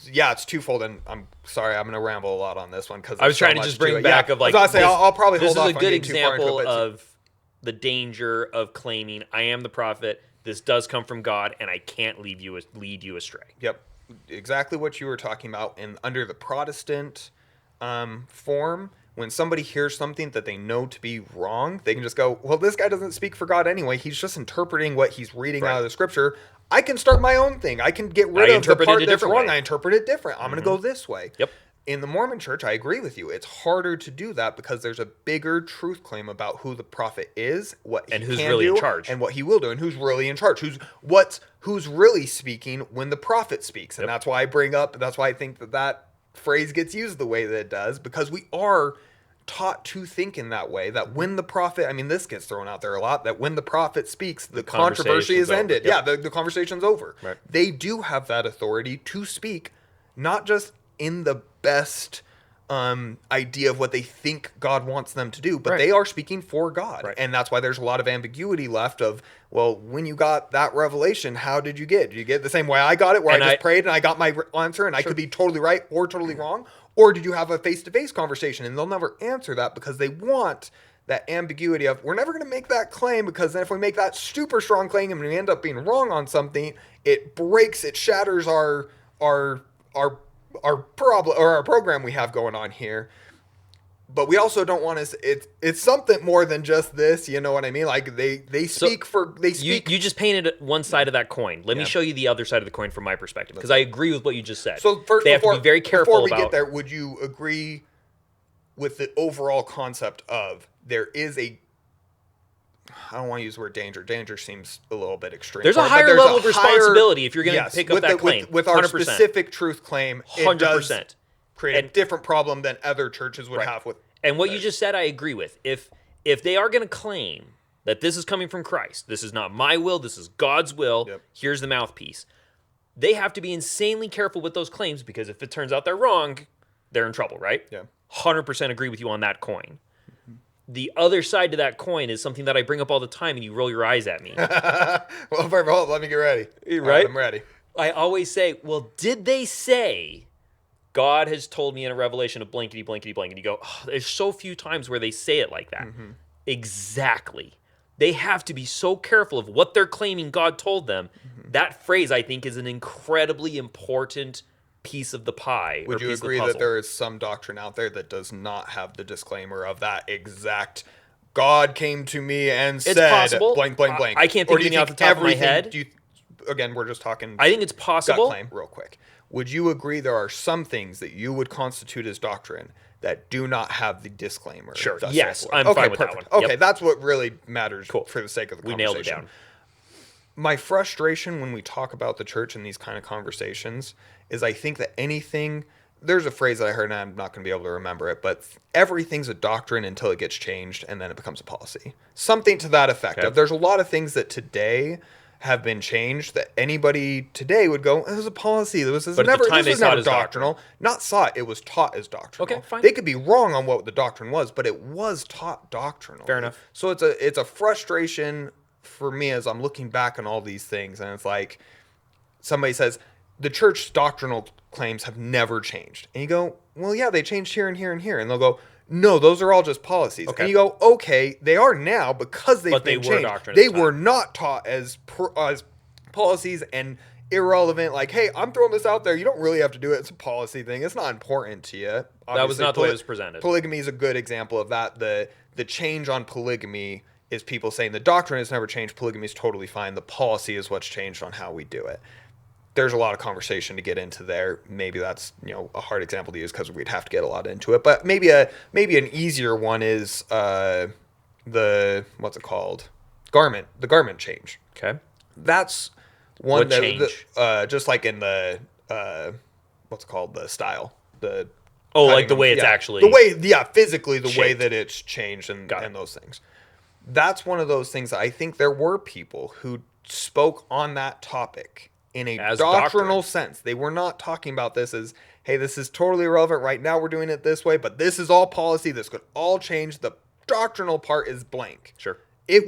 it's twofold, and I'm sorry, I'm going to ramble a lot on this one because I was trying to just bring back of like, I'll probably this hold is off a good on getting too far into example it, but of the danger of claiming I am the prophet. This does come from God, and I can't lead you astray. Yep, exactly what you were talking about. And under the Protestant form, when somebody hears something that they know to be wrong, they can just go, well, this guy doesn't speak for God anyway. He's just interpreting what he's reading out of the scripture. I can start my own thing. I can get rid of the part that's wrong. I interpret it different. I'm going to go this way. Yep. In the Mormon church, I agree with you. It's harder to do that because there's a bigger truth claim about who the prophet is, what he who's can really do, in charge, and what he will do, and who's really in charge, who's really speaking when the prophet speaks. And that's why I think that phrase gets used the way that it does, because we are taught to think in that way, that when the prophet, I mean, this gets thrown out there a lot, that when the prophet speaks, the controversy is ended. Yep. Yeah, the conversation's over. Right. They do have that authority to speak, not just in the best idea of what they think God wants them to do, but Right. they are speaking for God. Right. And that's why there's a lot of ambiguity left of, well, when you got that revelation, how did you get? Did you get it the same way I got it, where I just prayed and I got my answer and I could be totally right or totally wrong? Or did you have a face-to-face conversation? And they'll never answer that because they want that ambiguity of, we're never going to make that claim, because then if we make that super strong claim and we end up being wrong on something, it shatters our problem, or our program we have going on here. But we also don't want to. It's something more than just this. You know what I mean? Like they speak. You just painted one side of that coin. Let me show you the other side of the coin from my perspective, because I agree with what you just said. So first, they have to be very careful before we about. Get there, would you agree with the overall concept of there is a? I don't want to use the word danger. Danger seems a little bit extreme. There's a higher level of responsibility if you're going to pick up that claim. With our 100%. specific truth claim, 100%. Create a different problem than other churches would have with. And what you just said, I agree with. If they are going to claim that this is coming from Christ, this is not my will, this is God's will, here's the mouthpiece, they have to be insanely careful with those claims, because if it turns out they're wrong, they're in trouble, right? Yeah. 100% agree with you on that coin. The other side to that coin is something that I bring up all the time, and you roll your eyes at me. Well, hold, let me get ready. Right? I'm ready. I always say, well, did they say God has told me in a revelation of blankety, blankety, blank? And you go, oh, there's so few times where they say it like that. Mm-hmm. Exactly. They have to be so careful of what they're claiming God told them. Mm-hmm. That phrase, I think, is an incredibly important piece of the pie. Would you agree that there is some doctrine out there that does not have the disclaimer of that exact God came to me and said blank, blank, blank? I can't think of any off the top of my head. Again, we're just talking. I think it's possible. Gut claim, real quick. Would you agree there are some things that you would constitute as doctrine that do not have the disclaimer? Sure. Yes, I'm fine with that one. Okay, yep. That's what really matters for the sake of the conversation. We nailed it down. My frustration when we talk about the church in these kind of conversations is I think that there's a phrase that I heard and I'm not going to be able to remember it, but everything's a doctrine until it gets changed and then it becomes a policy. Something to that effect. Okay. There's a lot of things that today have been changed that anybody today would go, it was a policy. This was never doctrinal. Not sought, it was taught as doctrinal. Okay, fine. They could be wrong on what the doctrine was, but it was taught doctrinal. Fair enough. So it's a frustration for me as I'm looking back on all these things, and it's like somebody says the church's doctrinal claims have never changed, and you go, well, yeah, they changed here and here and here, and they'll go, no, those are all just policies. Okay. And you go, okay, they are now because they've been changed. They were not taught as policies and irrelevant. Like, hey, I'm throwing this out there. You don't really have to do it. It's a policy thing. It's not important to you. Obviously, that was not the way it was presented. Polygamy is a good example of that. The change on polygamy is people saying the doctrine has never changed. Polygamy is totally fine. The policy is what's changed on how we do it. There's a lot of conversation to get into there. Maybe that's a hard example to use because we'd have to get a lot into it. But maybe an easier one is the what's it called? The garment change. Okay, that's one that change? Just like in the what's it called, the style, the like the way it's actually physically the shaped. Way that it's changed and those things. That's one of those things that I think there were people who spoke on that topic in a doctrinal sense. They were not talking about this as, hey, this is totally irrelevant. Right now we're doing it this way, but this is all policy. This could all change. The doctrinal part is blank. Sure. It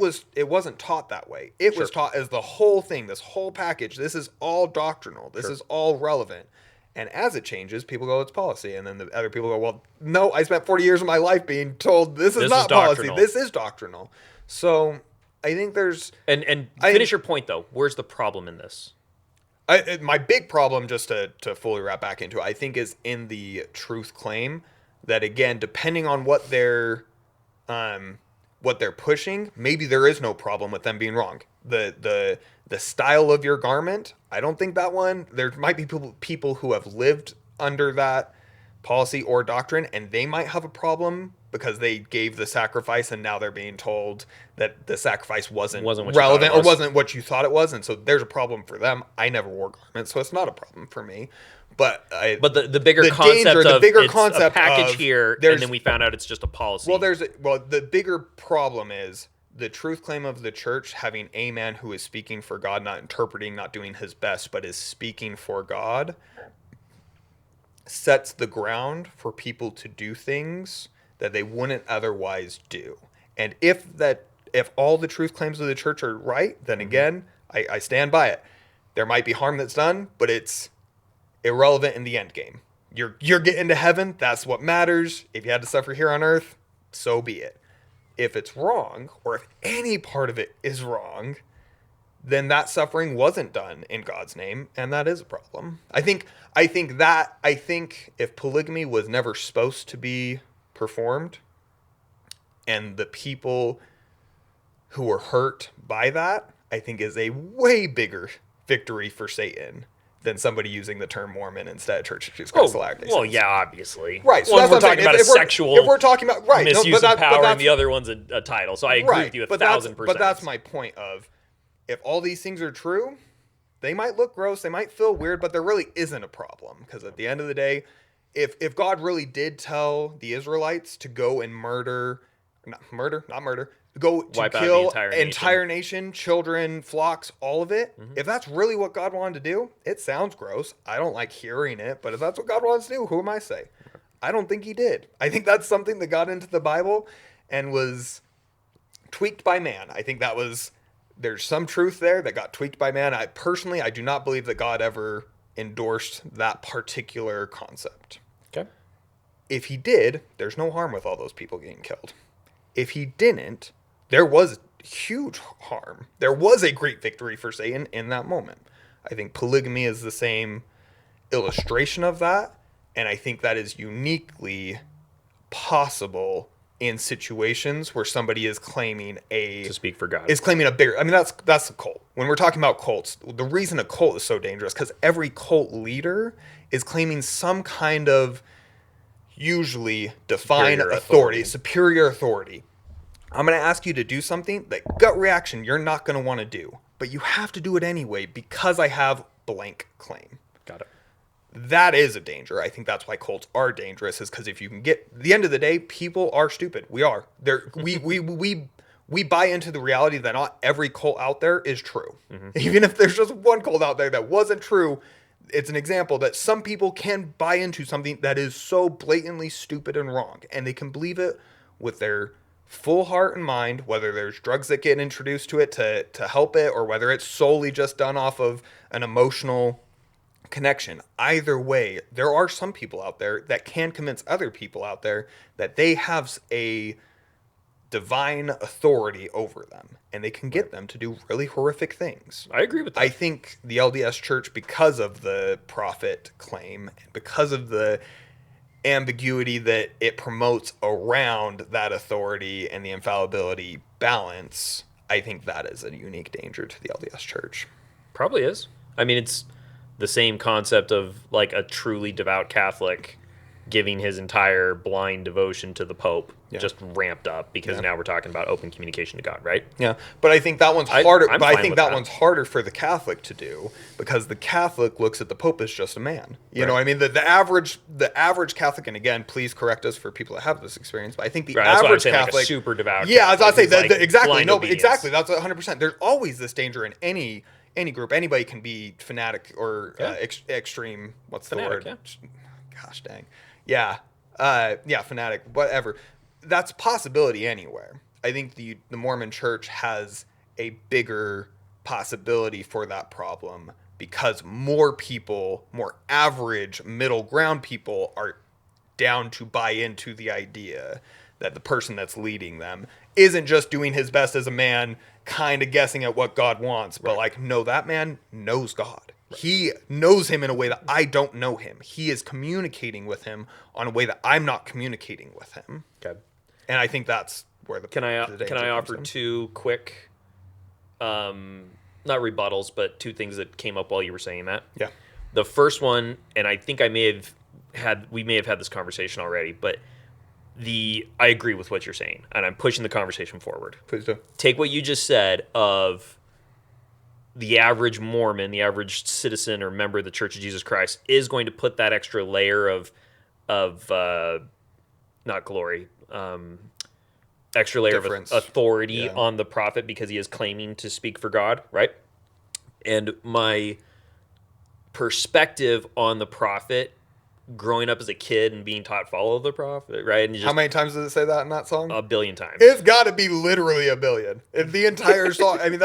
wasn't taught that way. It was taught as the whole thing, this whole package. This is all doctrinal. This is all relevant. And as it changes, people go, it's policy. And then the other people go, well, no, I spent 40 years of my life being told this is not policy. This is doctrinal. So I think there's... And finish your point, though. Where's the problem in this? My big problem, just to fully wrap back into it, I think is in the truth claim that, again, depending on what they're pushing, maybe there is no problem with them being wrong. The style of your garment, I don't think that one. There might be people who have lived under that policy or doctrine, and they might have a problem because they gave the sacrifice and now they're being told that the sacrifice wasn't what you relevant thought it or was. wasn't what you thought it was, and so there's a problem for them. I never wore garments, so it's not a problem for me. But the bigger the concept danger, the of bigger it's concept a package of here, and there's- then we found out it's just a policy. well, the bigger problem is the truth claim of the church having a man who is speaking for God, not interpreting, not doing his best, but is speaking for God, sets the ground for people to do things that they wouldn't otherwise do. And if all the truth claims of the church are right, then again, I stand by it. There might be harm that's done, but it's irrelevant in the end game. You're getting to heaven. That's what matters. If you had to suffer here on earth, so be it. If it's wrong, or if any part of it is wrong, then that suffering wasn't done in God's name, and that is a problem. I think if polygamy was never supposed to be performed, and the people who were hurt by that, I think is a way bigger victory for Satan than somebody using the term Mormon instead of Church of Jesus Christ of Latter-day well, Saints. yeah, obviously. Right. So Well, that's we're what I'm talking saying. about sexual if we're talking about misuse of power, and that's- the other one's a title. So I agree with you 1,000%. But that's my point of, if all these things are true, they might look gross, they might feel weird, but there really isn't a problem. Because at the end of the day, if God really did tell the Israelites to go and go to Wipe out the kill entire nation, children, flocks, all of it, if that's really what God wanted to do, it sounds gross. I don't like hearing it, but if that's what God wants to do, who am I to say? I don't think he did. I think that's something that got into the Bible and was tweaked by man. I think there's some truth there that got tweaked by man. I do not believe that God ever endorsed that particular concept. Okay. If he did, there's no harm with all those people getting killed. If he didn't, there was huge harm. There was a great victory for Satan in that moment. I think polygamy is the same illustration of that, and I think that is uniquely possible in situations where somebody is claiming To speak for God. is claiming a bigger. I mean, that's a cult. When we're talking about cults, the reason a cult is so dangerous because every cult leader is claiming some kind of usually defined superior authority. I'm going to ask you to do something that gut reaction you're not going to want to do, but you have to do it anyway because I have blank claim. Got it. That is a danger. I think that's why cults are dangerous, is because if you can get, at the end of the day, people are stupid. We are. We buy into the reality that not every cult out there is true. Even if there's just one cult out there that wasn't true, it's an example that some people can buy into something that is so blatantly stupid and wrong, and they can believe it with their full heart and mind, whether there's drugs that get introduced to it to help it, or whether it's solely just done off of an emotional connection. Either way, there are some people out there that can convince other people out there that they have a divine authority over them, and they can get them to do really horrific things. I agree with that. I think the LDS Church, because of the prophet claim, and because of the ambiguity that it promotes around that authority and the infallibility balance, I think that is a unique danger to the LDS Church. Probably is. I mean, it's the same concept of like a truly devout Catholic giving his entire blind devotion to the Pope, just ramped up because now we're talking about open communication to God, right? Yeah, but I think that one's harder. I'm But I fine think with that that. one's harder for the Catholic to do because the Catholic looks at the Pope as just a man. You know what I mean? The average Catholic, and again, please correct us for people that have this experience, but I think the That's why I'm average saying, Catholic, like a super devout. yeah, as I say, Catholic who's, like, exactly. blind No, but obedience. exactly. That's 100%. There's always this danger in any group. Anybody can be fanatic or extreme. What's Fanatic, the word? Gosh dang. Yeah. Fanatic. Whatever. That's a possibility anywhere. I think the Mormon Church has a bigger possibility for that problem because more people, more average middle ground people, are down to buy into the idea that the person that's leading them isn't just doing his best as a man, kind of guessing at what God wants, but like, no, that man knows God. He knows him in a way that I don't know him. He is communicating with him on a way that I'm not communicating with him. Okay. And I think that's where the Can I danger offer comes in. two quick, not rebuttals, but two things that came up while you were saying that? Yeah. The first one, and I think I may have may have had this conversation already, but I agree with what you're saying, and I'm pushing the conversation forward. Please do. Take what you just said of the average Mormon, the average citizen or member of the Church of Jesus Christ is going to put that extra layer of not glory, extra layer Difference. of authority Yeah. on the prophet because he is claiming to speak for God, right? And my perspective on the prophet growing up as a kid and being taught follow the prophet, right? And just How many times does it say that in that song? a billion times. It's got to be literally a billion. If the entire song, I mean,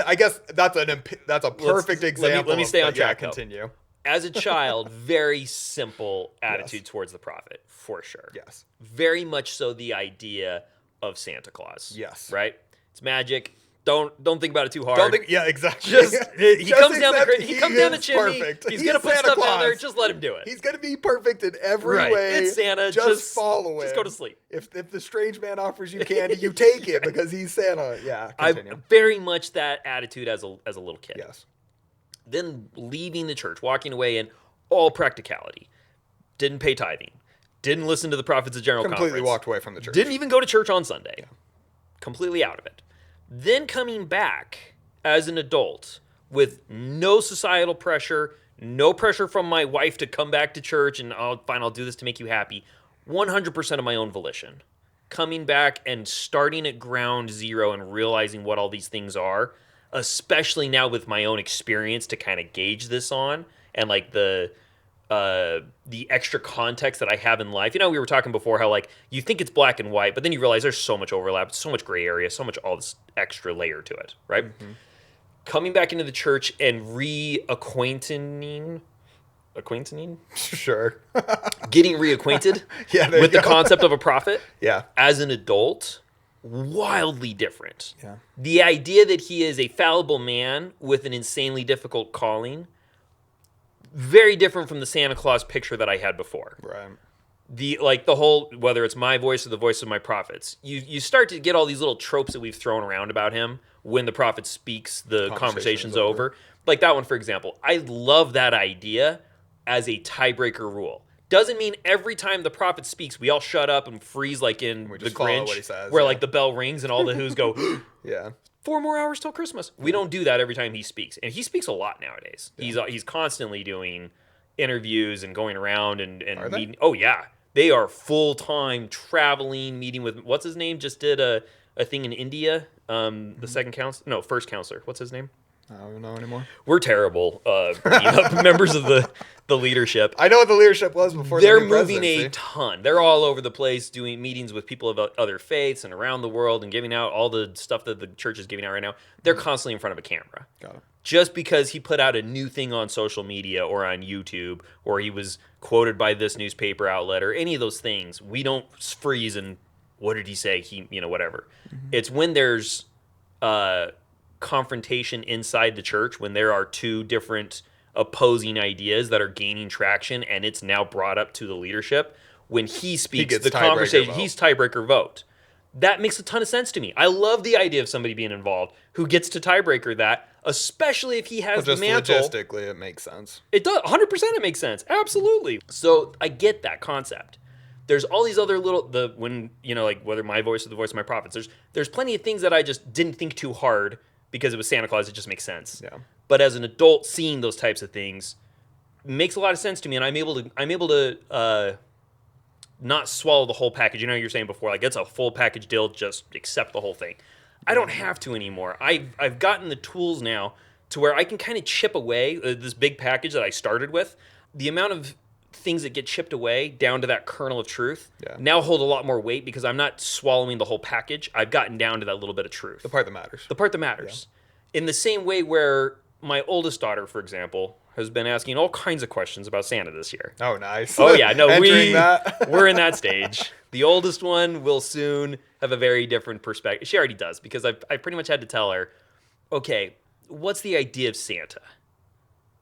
I guess that's a perfect example. Let me stay on Yeah, track, though. continue. As a child, very simple attitude towards the prophet, for sure. Yes. Very much so the idea of Santa Claus. Yes. Right? It's magic. Don't think about it too hard. Don't think. Yeah, exactly. He comes down accept he comes down the is chimney. perfect. He's gonna put Santa stuff down there. Claus. Just let him do it. He's gonna be perfect in every Right. way. It's Santa. Just follow him. Just go to sleep. If the strange man offers you candy, you take it because he's Santa. Yeah. Continue. I very much that attitude as a little kid. Yes. Then leaving the church, walking away in all practicality. Didn't pay tithing. Didn't listen to the prophets of General Completely Conference. walked away from the church. Didn't even go to church on Sunday. Completely out of it. Then coming back as an adult with no societal pressure, no pressure from my wife to come back to church and, oh, fine, I'll do this to make you happy. 100% of my own volition. Coming back and starting at ground zero and realizing what all these things are, especially now with my own experience to kind of gauge this on and like the extra context that I have in life. You know, we were talking before how like you think it's black and white, but then you realize there's so much overlap, so much gray area, so much all this extra layer to it, right? Mm-hmm. Coming back into the church and acquainting, Sure. getting reacquainted Yeah, with the concept of a prophet. Yeah. As an adult, wildly different. Yeah. The idea that he is a fallible man with an insanely difficult calling, very different from the Santa Claus picture that I had before. Right. The whole, whether it's my voice or the voice of my prophets, you start to get all these little tropes that we've thrown around about him when the prophet speaks, the conversation's over. Like that one, for example. I love that idea as a tiebreaker rule. Doesn't mean every time the prophet speaks, we all shut up and freeze like in The Grinch, what he says, where like the bell rings and all the Who's go, Yeah. 4 more hours till Christmas. We don't do that every time he speaks. And he speaks a lot nowadays. Yeah. He's constantly doing interviews and going around and meeting. Oh, yeah. They are full-time traveling, meeting with, what's his name? Just did a thing in India. The first counselor. What's his name? I don't know anymore. We're terrible members of the leadership. I know what the leadership was before they're the new moving presidency. a ton. They're all over the place doing meetings with people of other faiths and around the world and giving out all the stuff that the church is giving out right now. They're constantly in front of a camera. Got it. Just because he put out a new thing on social media or on YouTube or he was quoted by this newspaper outlet or any of those things, we don't freeze and what did he say? Whatever. Mm-hmm. It's when there's confrontation inside the church, when there are two different opposing ideas that are gaining traction and it's now brought up to the leadership, when he speaks the conversation, he's tiebreaker vote. That makes a ton of sense to me. I love the idea of somebody being involved who gets to tiebreaker that, especially if he has the mantle. Logistically, it makes sense. It does. 100% it makes sense. Absolutely. So I get that concept. There's all these other whether my voice or the voice of my prophets, there's plenty of things that I just didn't think too hard because it was Santa Claus. It just makes sense. Yeah. But as an adult, seeing those types of things makes a lot of sense to me, and I'm able to not swallow the whole package. You know, you're saying before, like it's a full package deal, just accept the whole thing. I don't have to anymore. I've gotten the tools now to where I can kind of chip away this big package that I started with. The amount of things that get chipped away down to that kernel of truth now hold a lot more weight because I'm not swallowing the whole package. I've gotten down to that little bit of truth. The part that matters. The part that matters. Yeah. In the same way where my oldest daughter, for example, has been asking all kinds of questions about Santa this year. Oh, nice. Oh, yeah. No, we're in that stage. The oldest one will soon have a very different perspective. She already does because I pretty much had to tell her, okay, what's the idea of Santa?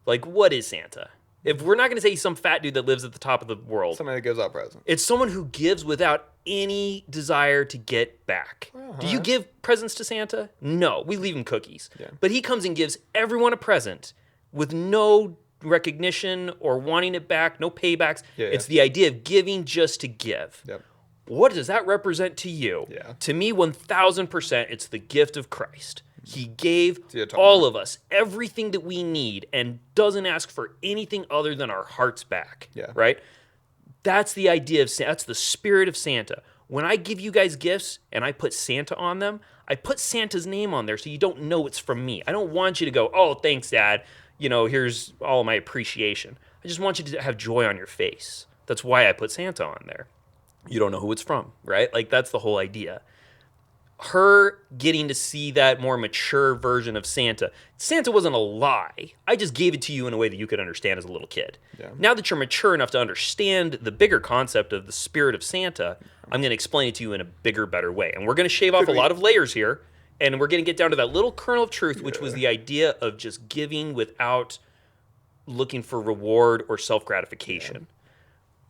Like, what is Santa? If we're not going to say he's some fat dude that lives at the top of the world. Somebody that gives out presents. It's someone who gives without any desire to get back. Uh-huh. Do you give presents to Santa? No. We leave him cookies. Yeah. But he comes and gives everyone a present with no recognition or wanting it back, no paybacks. Yeah, It's the idea of giving just to give. Yep. What does that represent to you? Yeah. To me, 1000%, it's the gift of Christ. He gave the atonement. all of us everything that we need and doesn't ask for anything other than our hearts back. Yeah. Right? That's the idea of Santa. That's the spirit of Santa. When I give you guys gifts and I put Santa on them, I put Santa's name on there so you don't know it's from me. I don't want you to go, oh, thanks, Dad. Here's all my appreciation. I just want you to have joy on your face. That's why I put Santa on there. You don't know who it's from, right? Like, that's the whole idea. Her getting to see that more mature version of Santa. Santa wasn't a lie. I just gave it to you in a way that you could understand as a little kid. Yeah. Now that you're mature enough to understand the bigger concept of the spirit of Santa, I'm going to explain it to you in a bigger, better way. And we're going to shave off a lot of layers here, and we're going to get down to that little kernel of truth, which was the idea of just giving without looking for reward or self-gratification.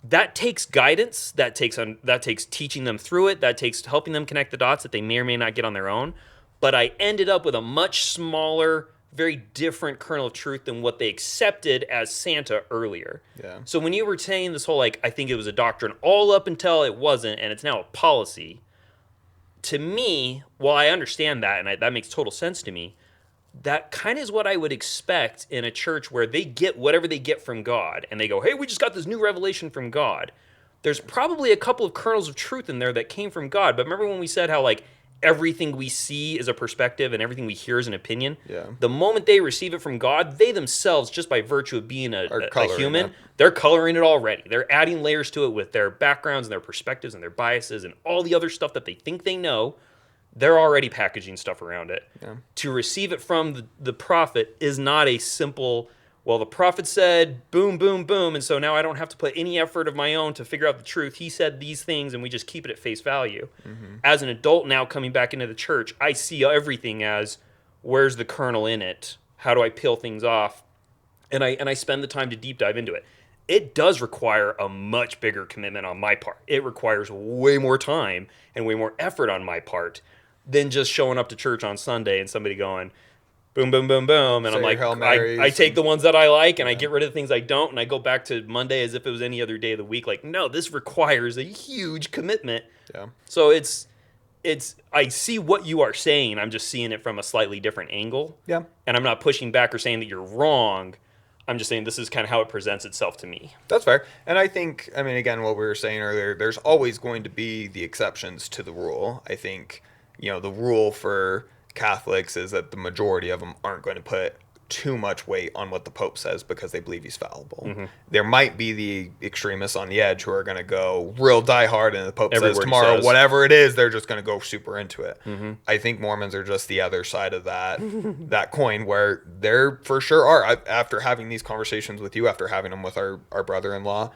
That takes guidance. That takes teaching them through it. That takes helping them connect the dots that they may or may not get on their own. But I ended up with a much smaller, very different kernel of truth than what they accepted as Santa earlier. Yeah. So when you were saying this whole, I think it was a doctrine all up until it wasn't, and it's now a policy, to me, while I understand that, and that makes total sense to me, that kind of is what I would expect in a church where they get whatever they get from God, and they go, hey, we just got this new revelation from God. There's probably a couple of kernels of truth in there that came from God. But remember when we said how, everything we see is a perspective and everything we hear is an opinion? Yeah. The moment they receive it from God, they themselves, just by virtue of being a human, it. they're coloring it already. They're adding layers to it with their backgrounds and their perspectives and their biases and all the other stuff that they think they know. They're already packaging stuff around it. Yeah. To receive it from the prophet is not a simple, well, the prophet said boom, boom, boom, and so now I don't have to put any effort of my own to figure out the truth. He said these things, and we just keep it at face value. Mm-hmm. As an adult now coming back into the church, I see everything as, where's the kernel in it? How do I peel things off? And I spend the time to deep dive into it. It does require a much bigger commitment on my part. It requires way more time and way more effort on my part than just showing up to church on Sunday and somebody going, boom, boom, boom, boom. And Say I'm like, your Hail Marys I take the ones that I like and I get rid of the things I don't. And I go back to Monday as if it was any other day of the week. Like, no, this requires a huge commitment. Yeah. So I see what you are saying. I'm just seeing it from a slightly different angle. Yeah. And I'm not pushing back or saying that you're wrong. I'm just saying this is kind of how it presents itself to me. That's fair. And I think, again, what we were saying earlier, there's always going to be the exceptions to the rule. I think, the rule for Catholics is that the majority of them aren't going to put too much weight on what the Pope says because they believe he's fallible. Mm-hmm. There might be the extremists on the edge who are going to go real diehard, and the Pope says tomorrow, whatever it is, they're just going to go super into it. Mm-hmm. I think Mormons are just the other side of that coin, where there for sure are. After having these conversations with you, after having them with our brother-in-law,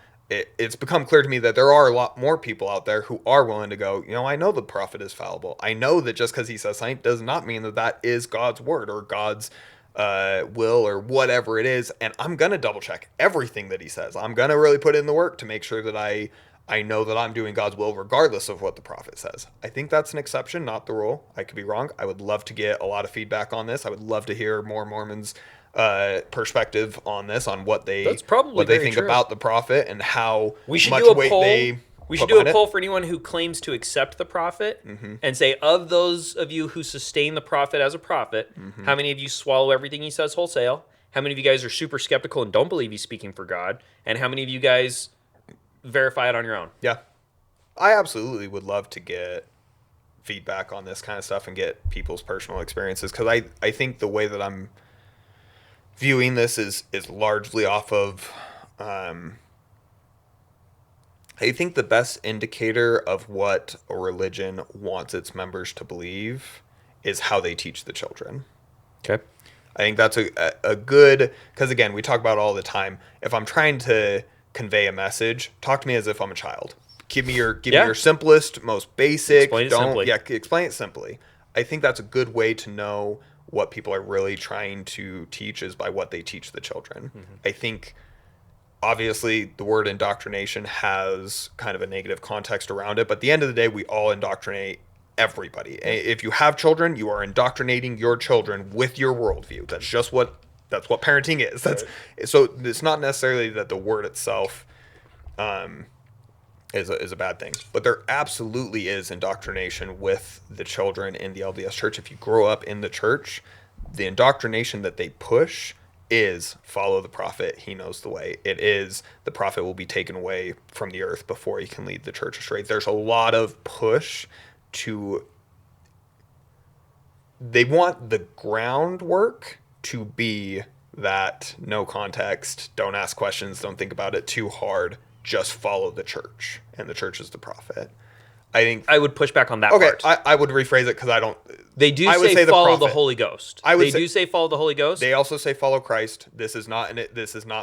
it's become clear to me that there are a lot more people out there who are willing to go, I know the prophet is fallible. I know that just because he says something does not mean that is God's word or God's will or whatever it is. And I'm going to double check everything that he says. I'm going to really put in the work to make sure that I know that I'm doing God's will regardless of what the prophet says. I think that's an exception, not the rule. I could be wrong. I would love to get a lot of feedback on this. I would love to hear more Mormons' perspective on this, on what they think about the prophet and how much weight they We should do a poll for anyone who claims to accept the prophet and say, of those of you who sustain the prophet as a prophet, how many of you swallow everything he says wholesale? How many of you guys are super skeptical and don't believe he's speaking for God? And how many of you guys verify it on your own? Yeah. I absolutely would love to get feedback on this kind of stuff and get people's personal experiences, because I think the way that I'm viewing this is largely off of... I think the best indicator of what a religion wants its members to believe is how they teach the children. Okay. I think that's a good, because again, we talk about it all the time. If I'm trying to convey a message, talk to me as if I'm a child. Give me your simplest, most basic. Explain it simply. Yeah, explain it simply. I think that's a good way to know what people are really trying to teach is by what they teach the children. I think... Obviously, the word indoctrination has kind of a negative context around it, but at the end of the day, we all indoctrinate everybody. If you have children, you are indoctrinating your children with your worldview. That's just what That's what parenting is. So it's not necessarily that the word itself is a bad thing, but there absolutely is indoctrination with the children in the LDS Church. If you grow up in the church, the indoctrination that they push is follow the prophet. He knows the way. It is the prophet will be taken away from the earth before he can lead the church astray. There's a lot of push to. They want the groundwork to be that no context, don't ask questions, don't think about it too hard, just follow the church, and the church is the prophet. I think I would push back on that part. I would rephrase it because I don't. They do I would say follow the prophet. Holy Ghost. I would They say- do say follow the Holy Ghost. They also say follow Christ. This is not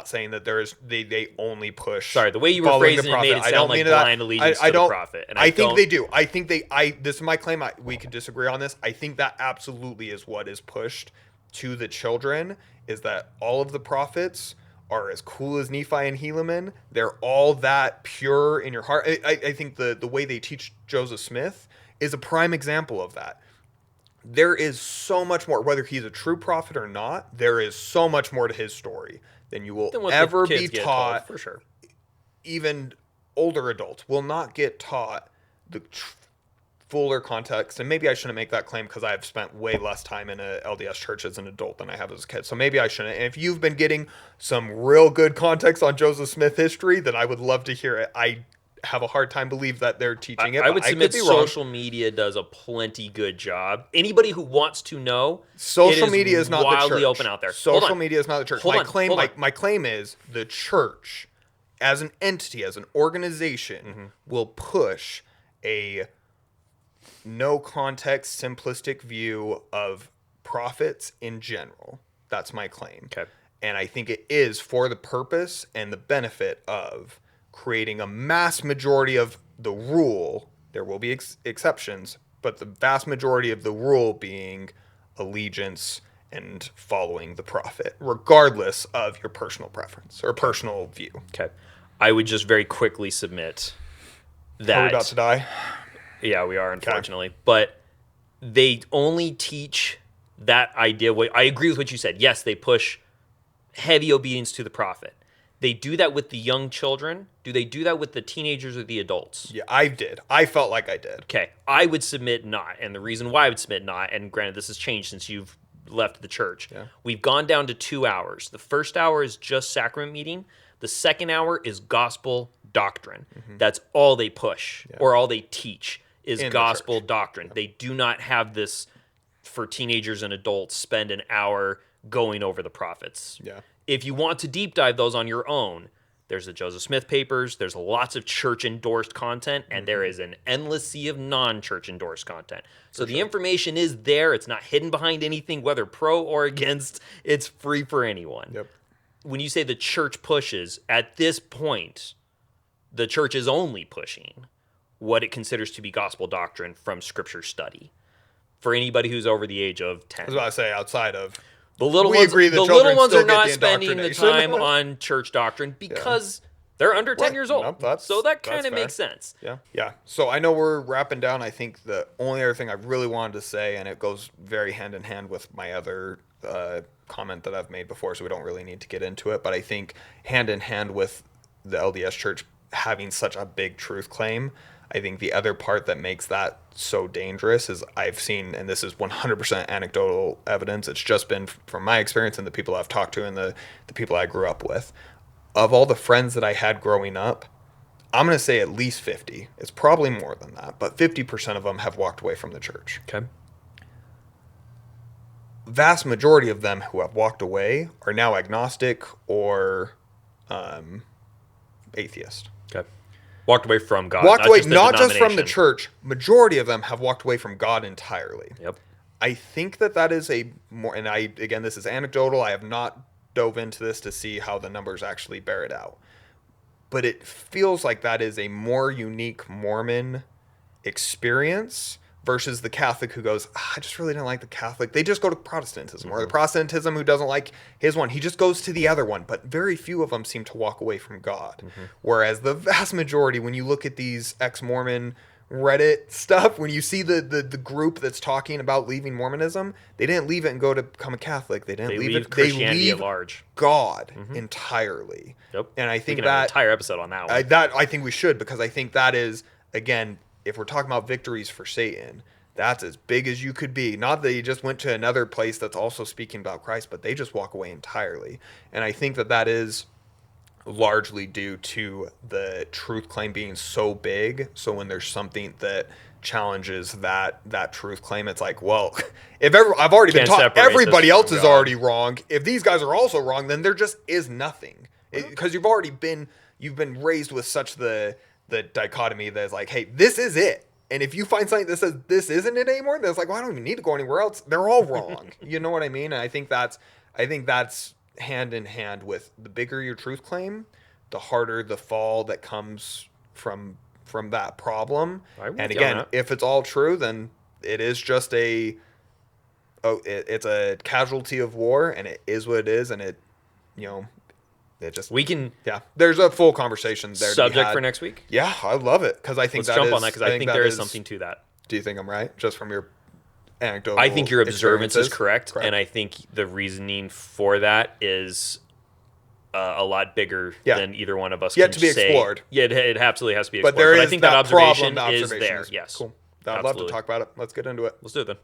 saying that there is they only push. Sorry, the way you were following phrasing the it made it prophet. I sound don't like mean that. blind allegiance to the don't- prophet. And I think don't- they do. I think this is my claim. We could disagree on this. I think that absolutely is what is pushed to the children, is that all of the prophets are as cool as Nephi and Helaman. They're all that pure in your heart. I think the way they teach Joseph Smith is a prime example of that. There is so much more, whether he's a true prophet or not, there is so much more to his story than you will Than what the ever kids be get taught. told, for sure. Even older adults will not get taught the fuller context. And maybe I shouldn't make that claim because I've spent way less time in a LDS church as an adult than I have as a kid. So maybe I shouldn't. And if you've been getting some real good context on Joseph Smith history, then I would love to hear it. I have a hard time believe that they're teaching it. I but would could submit be wrong. social media does a plenty good job. Anybody who wants to know, Social it media is not the church. wildly open out there. Hold Social on. media is not the church. Hold My on, claim, hold on. my claim is the church, as an entity, as an organization, will push a no context, simplistic view of prophets in general. That's my claim. Okay. And I think it is for the purpose and the benefit of creating a mass majority of the rule. There will be exceptions, but the vast majority of the rule being allegiance and following the prophet, regardless of your personal preference or personal view. Okay. I would just very quickly submit that. Are we about to die? Yeah, we are, unfortunately. But they only teach that idea. I agree with what you said. Yes, they push heavy obedience to the prophet. They do that with the young children. Do they do that with the teenagers or the adults? Yeah, I did. I felt like I did. Okay, I would submit not. And the reason why I would submit not, and granted, this has changed since you've left the church. Yeah. We've gone down to 2 hours. The first hour is just sacrament meeting. The second hour is gospel doctrine. That's all they push or all they teach is In the gospel church. doctrine. They do not have this for teenagers and adults spend an hour going over the prophets. Yeah. If you want to deep dive those on your own, there's the Joseph Smith papers, there's lots of church endorsed content, and there is an endless sea of non-church endorsed content. So the information is there. It's not hidden behind anything, whether pro or against. It's free for anyone. Yep. When you say the church pushes, at this point, the church is only pushing what it considers to be gospel doctrine from scripture study. For anybody who's over the age of 10. I was about to say outside of The little We ones, agree that the children little ones still are get not the spending the indoctrination. time on church doctrine because they're under 10 Right. years old. Nope, that's- so that that's kind of fair. makes sense. Yeah. So I know we're wrapping down. I think the only other thing I really wanted to say, and it goes very hand in hand with my other comment that I've made before, so we don't really need to get into it, but I think hand in hand with the LDS Church having such a big truth claim, I think the other part that makes that so dangerous is I've seen, and this is 100% anecdotal evidence, it's just been from my experience and the people I've talked to and the people I grew up with. Of all the friends that I had growing up, I'm going to say at least 50. It's probably more than that, but 50% of them have walked away from the church. Okay. Vast majority of them who have walked away are now agnostic or atheist. Okay. Walked away from God. Walked away the not just from the denomination. church. Majority of them have walked away from God entirely. Yep. I think that is a more, and again, this is anecdotal. I have not dove into this to see how the numbers actually bear it out. But it feels like that is a more unique Mormon experience versus the Catholic who goes, I just really didn't like the Catholic. They just go to Protestantism, or the Protestantism who doesn't like his one. He just goes to the other one. But very few of them seem to walk away from God. Whereas the vast majority, when you look at these ex-Mormon Reddit stuff, when you see the group that's talking about leaving Mormonism, they didn't leave it and go to become a Catholic. They didn't leave it. Christianity They at leave large. God entirely. Yep. And I We think can have an that entire episode on that one. I think we should, because I think that is, again, if we're talking about victories for Satan, that's as big as you could be. Not that you just went to another place that's also speaking about Christ, but they just walk away entirely. And I think that is largely due to the truth claim being so big. So when there's something that challenges that truth claim, it's like, well, if I've already been taught everybody else is already wrong, if these guys are also wrong, then there just is nothing, because you've been raised with such the dichotomy that's like, hey, this is it. And if you find something that says this isn't it anymore, then it's like, well, I don't even need to go anywhere else. They're all wrong. You know what I mean? And I think that's hand in hand with the bigger your truth claim, the harder the fall that comes from that problem. And again, if it's all true, then it is just it's a casualty of war, and it is what it is, and it just there's a full conversation there. Subject for next week. Yeah, I love it, because I think let's jump on that, because I think there is something to that. Do you think I'm right, just from your anecdotal? I think your observance is correct, and I think the reasoning for that is a lot bigger than either one of us yet can to be say. Explored. Yeah, it absolutely has to be explored. But there is I think that observation problem, is there. Yes, cool. I'd love to talk about it. Let's get into it. Let's do it then.